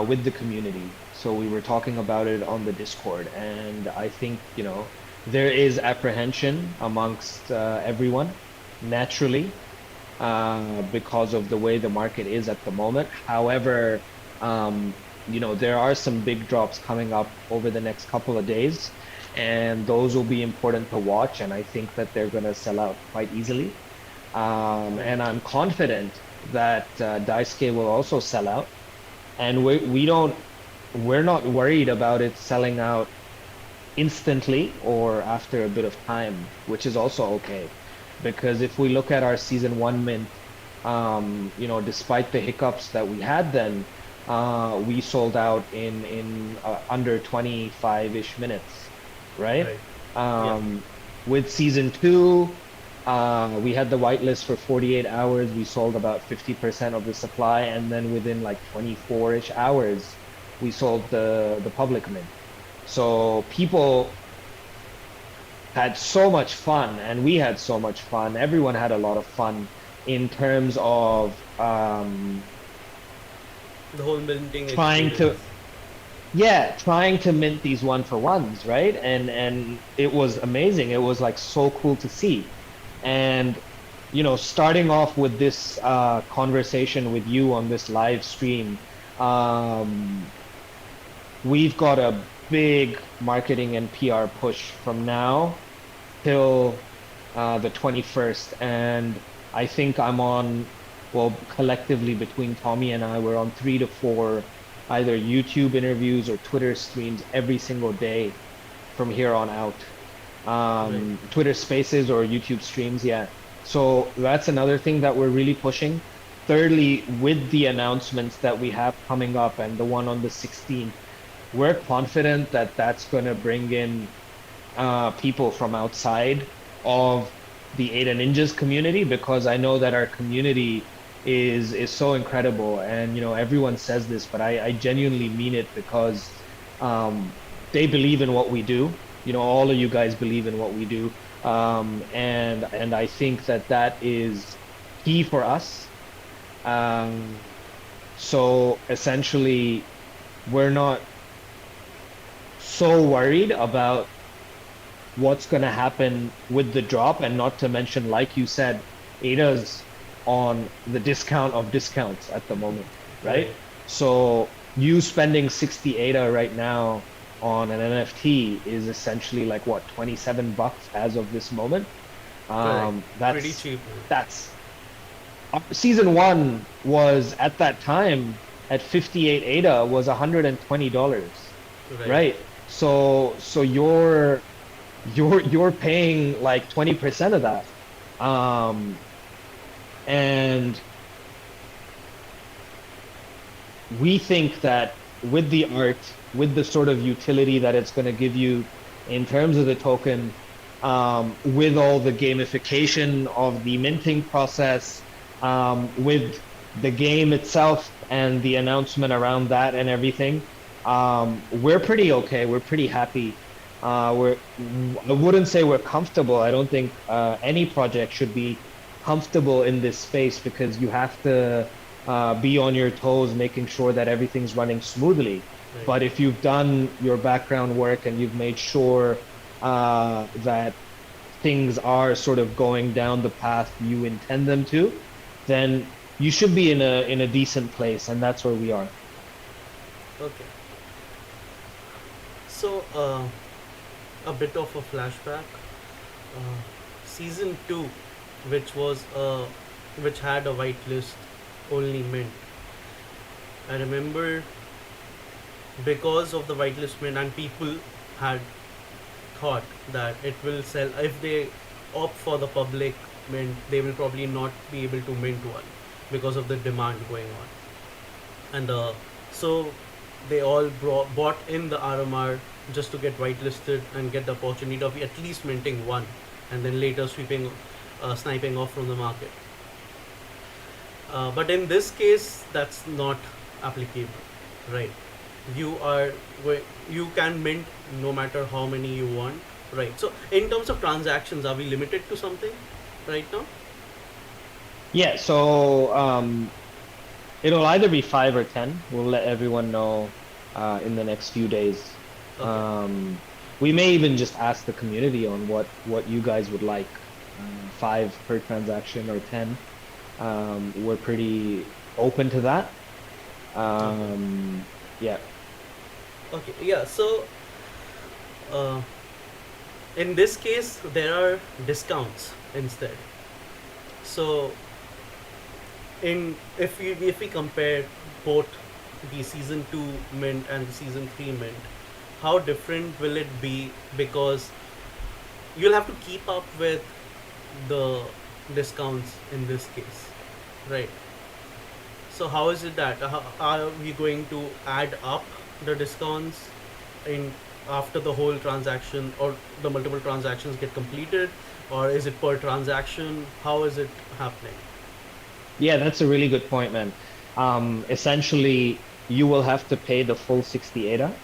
with the community. So we were talking about it on the Discord, and I think, there is apprehension amongst everyone naturally because of the way the market is at the moment. However, there are some big drops coming up over the next couple of days, and those will be important to watch. And I think that they're going to sell out quite easily. Right. And I'm confident that Daisuke will also sell out. And we're not worried about it selling out instantly or after a bit of time, which is also okay. Because if we look at our season one mint, despite the hiccups that we had then, we sold out in under 25-ish minutes, right? Right. Yeah. With season two, we had the whitelist for 48 hours. We sold about 50% of the supply, and then within like 24-ish hours, we sold the public mint. So people had so much fun, and we had so much fun. Everyone had a lot of fun in terms of The whole minting trying to, experience. yeah, trying to mint these one for ones, right? And it was amazing. It was like so cool to see. And starting off with this conversation with you on this live stream, um, we've got a big marketing and PR push from now till the 21st. And I think I'm on, well, collectively between Tommy and I, we're on 3 to 4 either YouTube interviews or Twitter streams every single day from here on out. Right. Twitter Spaces or YouTube streams, yeah. So that's another thing that we're really pushing. Thirdly, with the announcements that we have coming up and the one on the 16th, we're confident that that's going to bring in people from outside of the Ada Ninjas community, because I know that our community is so incredible. And everyone says this, but I genuinely mean it, because they believe in what we do. All of you guys believe in what we do. And I think that that is key for us. Um, so essentially, we're not so worried about what's going to happen with the drop, and not to mention, like you said, Ada's on the discount of discounts at the moment, right? Right. So you spending 60 Ada right now on an NFT is essentially like what, $27 as of this moment. Correct. Um, Pretty that's cheap. that's season one was at that time at 58 Ada was $120, Right. right? So you're paying like 20% of that. Um, and we think that with the art, with the sort of utility that it's going to give you in terms of the token, with all the gamification of the minting process, with the game itself and the announcement around that and everything, we're pretty okay. We're pretty happy. I wouldn't say we're comfortable. I don't think any project should be comfortable in this space, because you have to be on your toes, making sure that everything's running smoothly. Right. But if you've done your background work and you've made sure that things are sort of going down the path you intend them to, then you should be in a decent place, and that's where we are. Okay. So, a bit of a flashback. Uh, Season two, which was which had a whitelist only mint. I remember, because of the whitelist mint, and people had thought that it will sell if they opt for the public mint, they will probably not be able to mint one because of the demand going on. And so they all bought in the RMR just to get whitelisted and get the opportunity of at least minting one, and then later sniping off from the market. But in this case, that's not applicable, right? You are you can mint no matter how many you want, right? So in terms of transactions, are we limited to something right now? Yeah, so it'll either be 5 or 10. We'll let everyone know in the next few days. Okay. We may even just ask the community on what you guys would like. 5 per transaction or 10. We're pretty open to that. Okay. Yeah. Okay. Yeah. So uh, in this case, there are discounts instead. So in if we compare both the season 2 mint and the season 3 mint, how different will it be? Because you'll have to keep up with the discounts in this case, right? So how is it that are we going to add up the discounts in after the whole transaction or the multiple transactions get completed, or is it per transaction? How is it happening? Yeah, that's a really good point, man. Essentially, you will have to pay the full 60 ADA.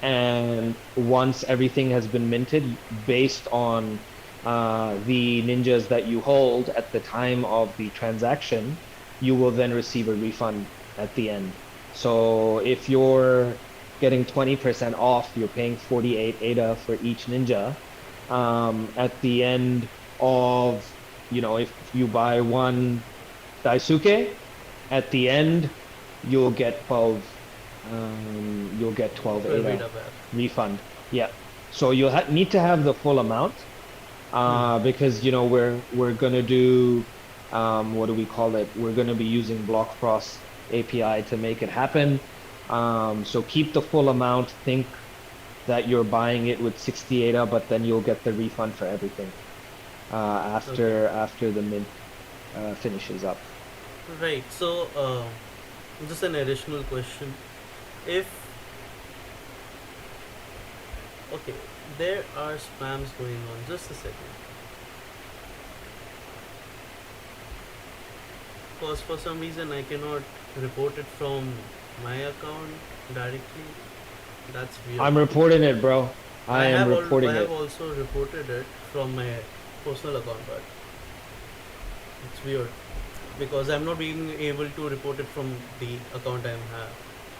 And once everything has been minted, based on the ninjas that you hold at the time of the transaction, you will then receive a refund at the end. So if you're getting 20% off, you're paying 48 ADA for each ninja. At the end of, if you buy one Daisuke, at the end, you'll get 12, you'll get 12 12 ADA ADA back. refund. Yeah. So you'll need to have the full amount, Hmm. because we're gonna do, what do we call it? We're gonna be using Block Cross API to make it happen. So keep the full amount. Think that you're buying it with 60 ADA, but then you'll get the refund for everything Okay. after the mint finishes up. Right. So just an additional question. If okay, there are spams going on. Just a second. Because for some reason I cannot report it from my account directly. That's weird. I'm reporting it, bro. I am I reporting have it. also reported it from my personal account, but it's weird because I'm not being able to report it from the account I'm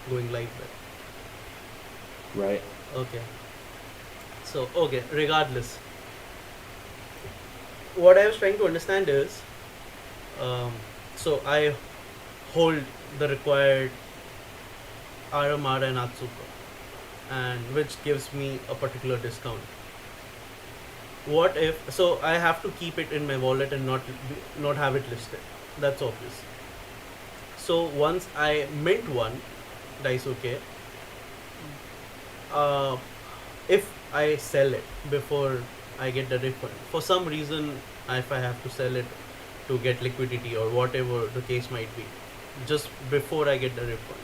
going live with. Right. Okay. So okay, regardless, what I was trying to understand is, um, so I hold the required RMR and Atsuko, and which gives me a particular discount. What if so I have to keep it in my wallet and not have it listed? That's obvious. So once I mint one Daisuke, uh, if I sell it before I get the refund, for some reason, if I have to sell it to get liquidity or whatever the case might be, just before I get the refund,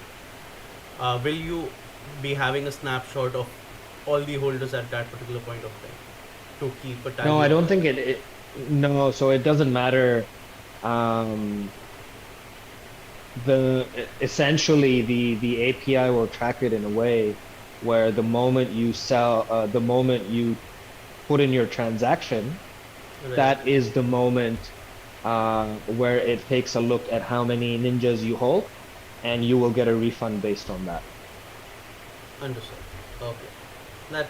will you be having a snapshot of all the holders at that particular point of time to keep a No, tally I of don't it? think no, so it doesn't matter. Um, essentially the API will track it in a way where the moment you put in your transaction, Right. that is the moment where it takes a look at how many ninjas you hold, and you will get a refund based on that. Understood. Okay. That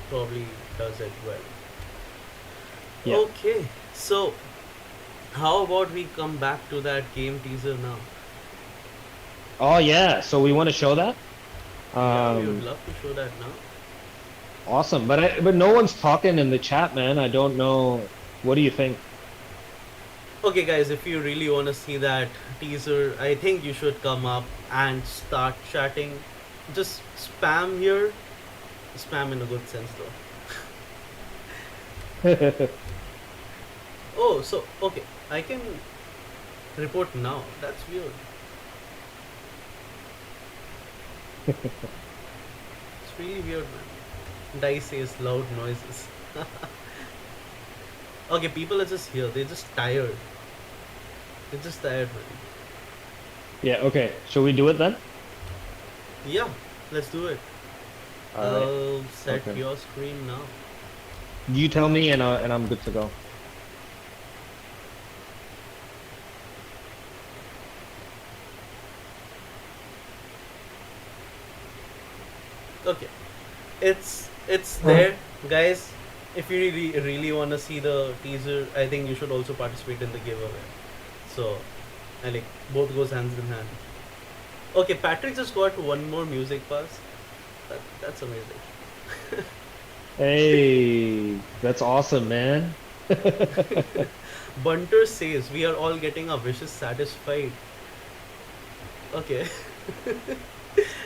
probably does it well. Yeah. Okay. So, how about we come back to that game teaser now? Oh yeah. So we want to show that. Yeah, we would Um, love to show that now. awesome. But no one's talking in the chat, man. I don't know. What do you think? Okay, guys, if you really want to see that teaser, I think you should come up and start chatting. Just spam here. Spam in a good sense, though. Oh, so, okay. I can report now. That's weird. It's really weird, man. Dice says loud noises. Okay, people are just here. They're just tired. They're just tired, man. Yeah, okay. Shall we do it then? Yeah, let's do it. All right. I'll set Okay. your screen now. You tell me and I'm good to go. Okay, it's there, guys. If you really want to see the teaser, I think you should also participate in the giveaway. So, I like both goes hands in hand. Okay, Patrick just got one more music pass. That's amazing. Hey, that's awesome, man. Bunter says we are all getting our wishes satisfied. Okay.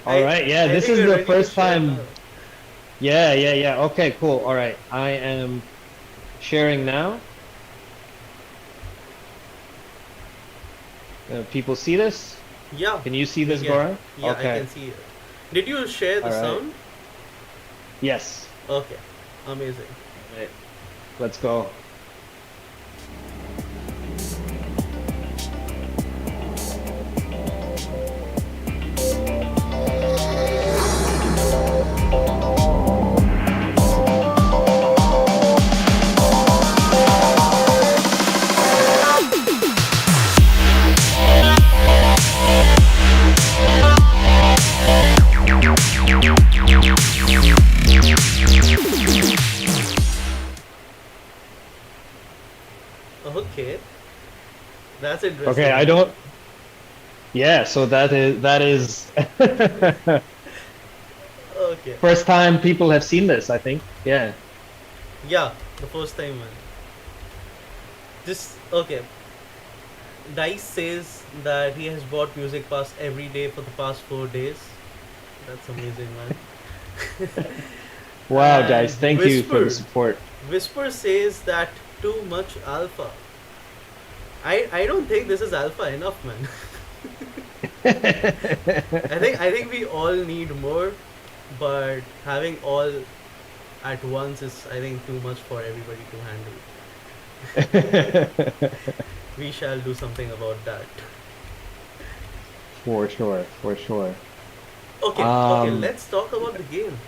All right, yeah, I this think is we're the ready to first share time. now. Yeah. Okay, cool. All right. I am sharing now. People see this? Yeah. Can you see we this, can. Gaurang? Yeah, I Okay. can see it. Did you share the All right. sound? Yes. Okay. Amazing. Right. Let's go. Okay. That's interesting. Okay, I don't. Yeah, so that is Okay. first time people have seen this, I think. Yeah. Yeah, the first time, man. Just okay. Dice says that he has bought Music Pass every day for the past 4 days. That's amazing, man. Wow, And guys, thank you for the Whisper, support. Whisper says that too much alpha. I don't think this is alpha enough, man. I think we all need more, but having all at once is I think too much for everybody to handle. We shall do something about that. For sure, for sure. Okay, let's talk about the game.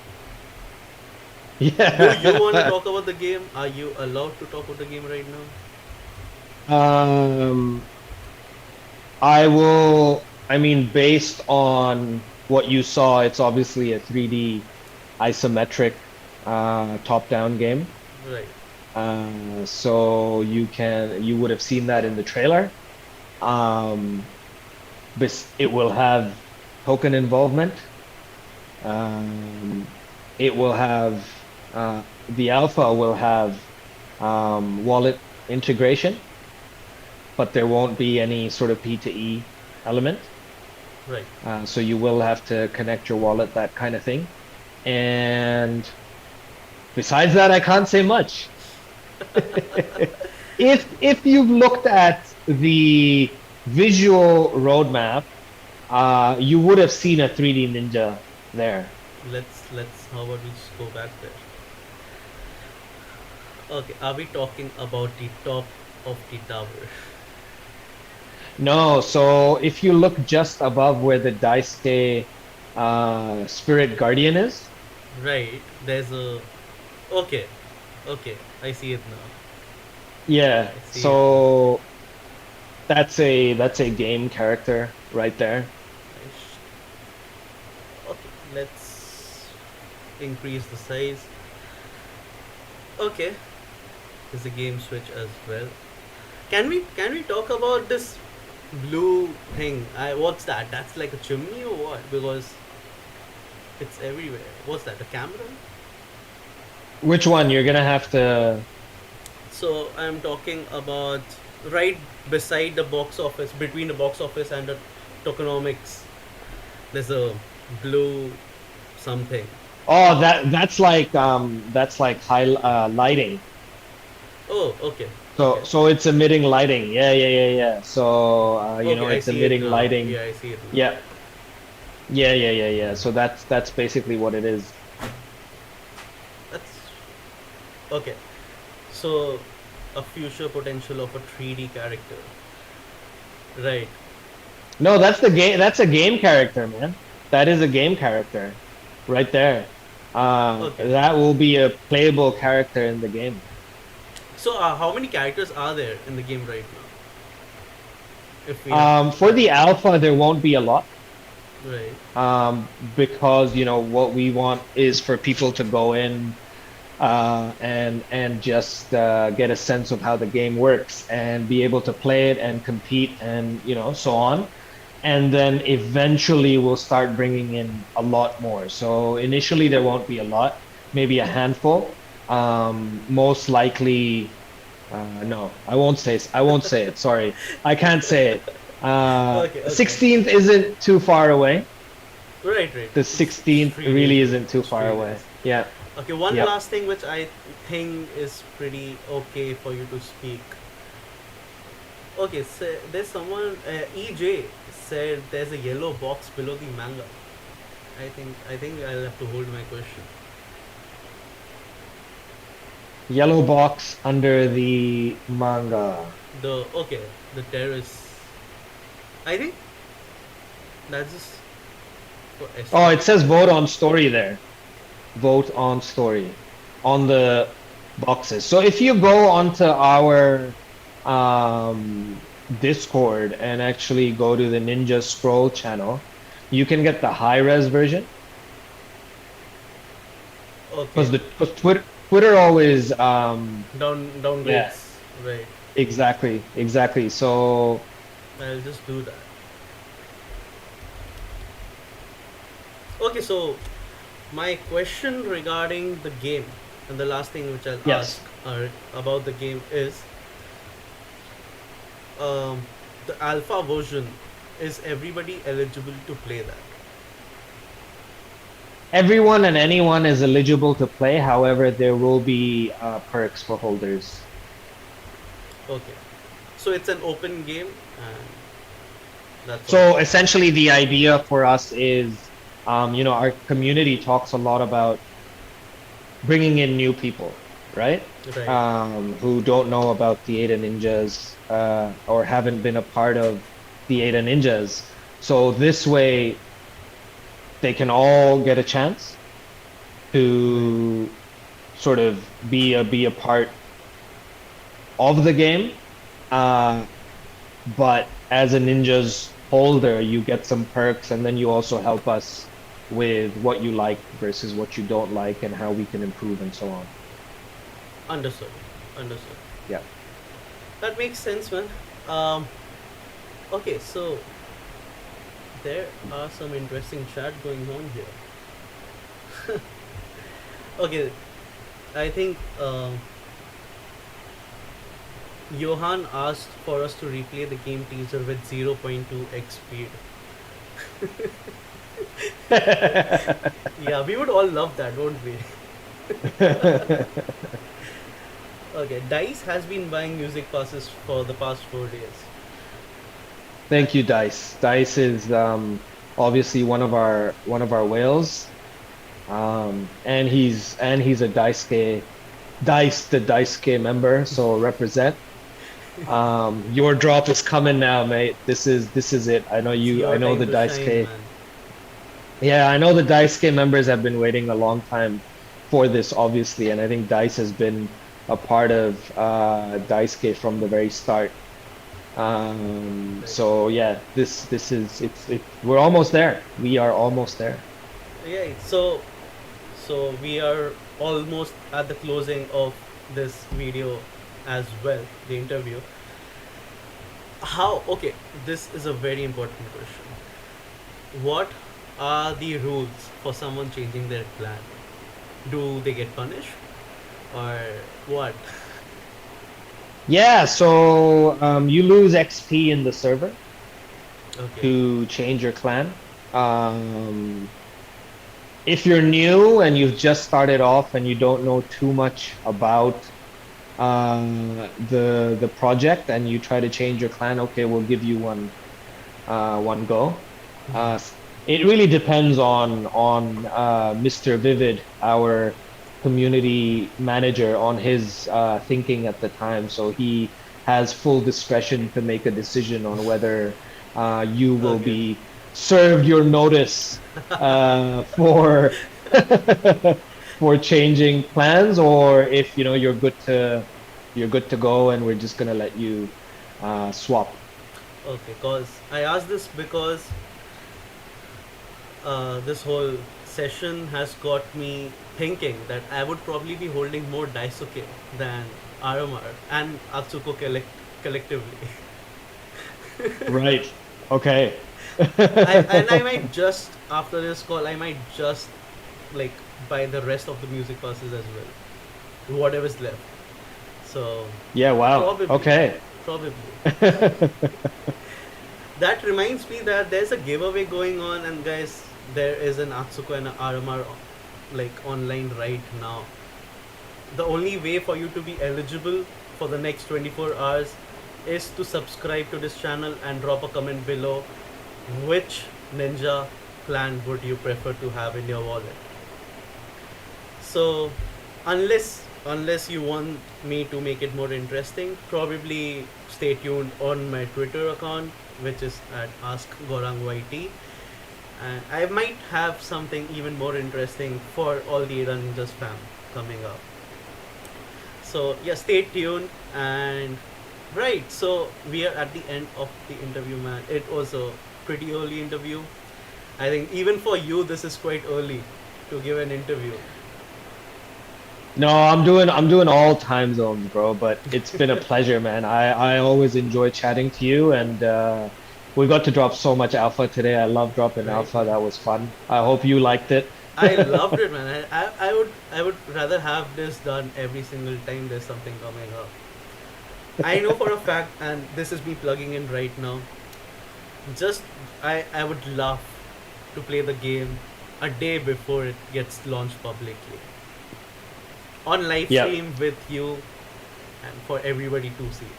Do you want to Yeah. talk about the game? Are you allowed to talk about the game right now? Um, I will, I mean, based on what you saw, it's obviously a 3D isometric top-down game. Right. So you would have seen that in the trailer. Um, it will have token involvement. Um, it will have the alpha will have wallet integration, but there won't be any sort of P2E element. Right. So you will have to connect your wallet, that kind of thing. And besides that, I can't say much. If you've looked at the visual roadmap, you would have seen a 3D Ninja there. Let's how about we just go back there? Okay, are we talking about the top of the tower? No, so if you look just above where the Daisuke Spirit Guardian is, Right. There's a okay. Okay, I see it now. yeah, I see it. so that's a game character right there. Nice. Okay, let's increase the size. Okay, there's a game switch as well. Can we talk about this blue thing? What's that? That's like a chimney or what? Because it's everywhere. What's that? A camera? Which one? You're gonna have to. So I'm talking about right beside the box office, between the box office and the tokenomics. There's a blue something. Oh, that's like high lighting. Oh, okay. So Okay. so it's emitting lighting. Yeah. So Okay, I it's see it emitting now. lighting. Yeah, I see it now. Yeah. Yeah. So that's basically what it is. Okay, so a future potential of a 3D character, right? No, that's the game. That's a game character, man. That is a game character right there. Okay, That will be a playable character in the game. so how many characters are there in the game right now? If we have For time, the alpha, there won't be a lot. right? Because what we want is for people to go in and just get a sense of how the game works and be able to play it and compete and so on. And then eventually we'll start bringing in a lot more. So initially there won't be a lot, maybe a handful. Most likely, no, I won't say it. Sorry, I can't say it. Okay, okay. 16th isn't too far away. Right, right. The It's 16th 3 days really away. isn't too It's far 3 days. away. Yeah. Okay, one Yep. last thing which I think is pretty okay for you to speak. Okay, so there's someone, EJ said there's a yellow box below the manga. I think I'll have to hold my question. Yellow box under the manga. The terrace. I think that's just for Oh, aesthetic. it says vote on story there. Vote on story on the boxes. So if you go onto our Discord and actually go to the Ninja Scroll channel, you can get the high res version Okay, because Twitter always yeah, downgrades. Right. exactly. So I'll just do that. Okay, so my question regarding the game and the last thing which I'll ask yes. about the game is um, the alpha version. Is everybody eligible to play that? Everyone and anyone is eligible to play. However, there will be perks for holders. Okay, so it's an open game and that's all. So essentially, the idea for us is, our community talks a lot about bringing in new people, right? Right, Who don't know about the Ada Ninjas or haven't been a part of the Ada Ninjas. So this way, they can all get a chance right, to sort of be a part of the game. Uh, but as a Ninjas holder, you get some perks, and then you also help us with what you like versus what you don't like, and how we can improve and so on. understood, understood. Yeah. That makes sense, man. Um, okay, so there are some interesting chat going on here. Okay, I think Johan asked for us to replay the game teaser with 0.2x speed. Yeah, we would all love that, won't we? Okay, Dice has been buying music passes for the past 4 days. I, Thank you, Dice. Dice is obviously one of our whales. And he's a the Daisuke member, so represent. Your drop is coming now, mate. This is it. it's I your know time the to shine, Daisuke. man. Yeah, I know the Daisuke members have been waiting a long time for this, obviously, and I think Dice has been a part of Daisuke from the very start. Right. So yeah, this is we're almost there. We are almost there. Yeah, so we are almost at the closing of this video as well, the interview. How? Okay, this is a very important question. What are the rules for someone changing their plan? Do they get punished or what? Yeah, so you lose XP in the server Okay, to change your clan. Um, if you're new and you've just started off and you don't know too much about the project and you try to change your clan, okay, we'll give you one go. Uh, it really depends on Mr. Vivid, our community manager on his thinking at the time. So he has full discretion to make a decision on whether you will Okay. be served your notice for for changing plans, or if you're good to go, and we're just gonna let you swap. Okay, cause I asked this because this whole session has got me thinking that I would probably be holding more Daisuke than Aramar and Atsuko collectively. Right. Okay. I might just after this call I might just like buy the rest of the music passes as well, whatever's left. So Yeah, wow. probably, Okay. probably. That reminds me that there's a giveaway going on, and guys, there is an Atsuko and an Aramar like online right now. The only way for you to be eligible for the next 24 hours is to subscribe to this channel and drop a comment below which ninja clan would you prefer to have in your wallet. So unless you want me to make it more interesting, probably stay tuned on my Twitter account, which is at Ask Gaurang YT, and I might have something even more interesting for all the Ada Ninjas fam coming up. So yeah, stay tuned. And right, so we are at the end of the interview, man. It was a pretty early interview. I think even for you, this is quite early to give an interview. No, I'm doing all time zones, bro, but it's been a pleasure, man. I always enjoy chatting to you, and we got to drop so much alpha today. I love dropping Right, alpha. man. That was fun. I hope you liked it. I loved it, man. I would rather have this done every single time there's something coming up. I know for a fact, and this is me plugging in right now. Just I would love to play the game a day before it gets launched publicly on live Yep. stream with you and for everybody to see.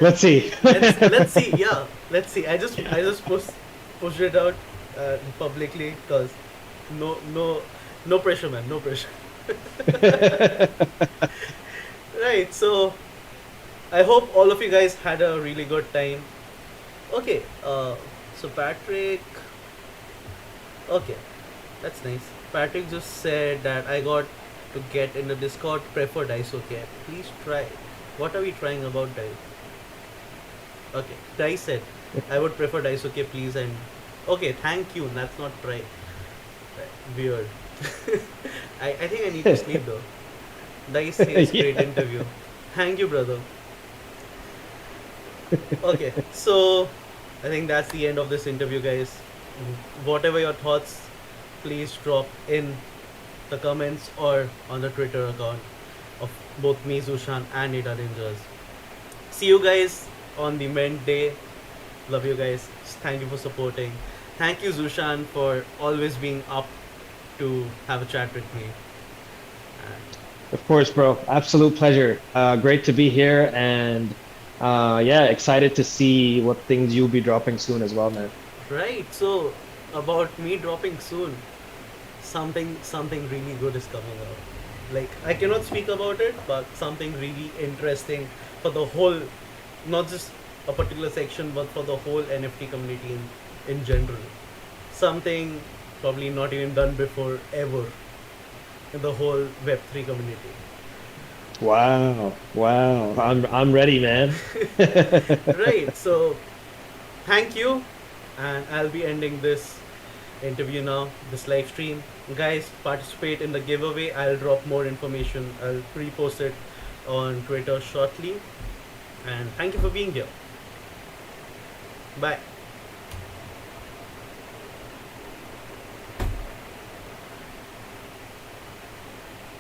Let's see. Let's see. Yeah, let's see. I just pushed it out publicly because no pressure, man. No pressure. Right. So I hope all of you guys had a really good time. Okay. So Patrick. Okay, that's nice. Patrick just said that I got to get in the Discord. Prefer dice. Okay. Please try. What are we trying about dice? Okay. Dice said I would prefer dice. Okay, please. And okay, thank you. That's not try. Weird. I think I need to sleep though. Dice says great Yeah. interview. Thank you, brother. Okay, so I think that's the end of this interview, guys. Whatever your thoughts, please drop in the comments or on the Twitter account of both me, Zushan, and Ida Ninjas. See you guys on the Mint Day. Love you guys. Thank you for supporting. Thank you, Zushan, for always being up to have a chat with me. Of course, bro. Absolute pleasure. Great to be here, and yeah, excited to see what things you'll be dropping soon as well, man. Right. So about me dropping soon, something really good is coming out. Like I cannot speak about it, but something really interesting for the whole, not just a particular section, but for the whole NFT community in general. Something probably not even done before ever in the whole Web3 community. Wow, wow. I'm ready, man. Right. So thank you, and I'll be ending this interview now, this live stream. Guys, participate in the giveaway. I'll drop more information. I'll repost it on Twitter shortly. And thank you for being here. Bye.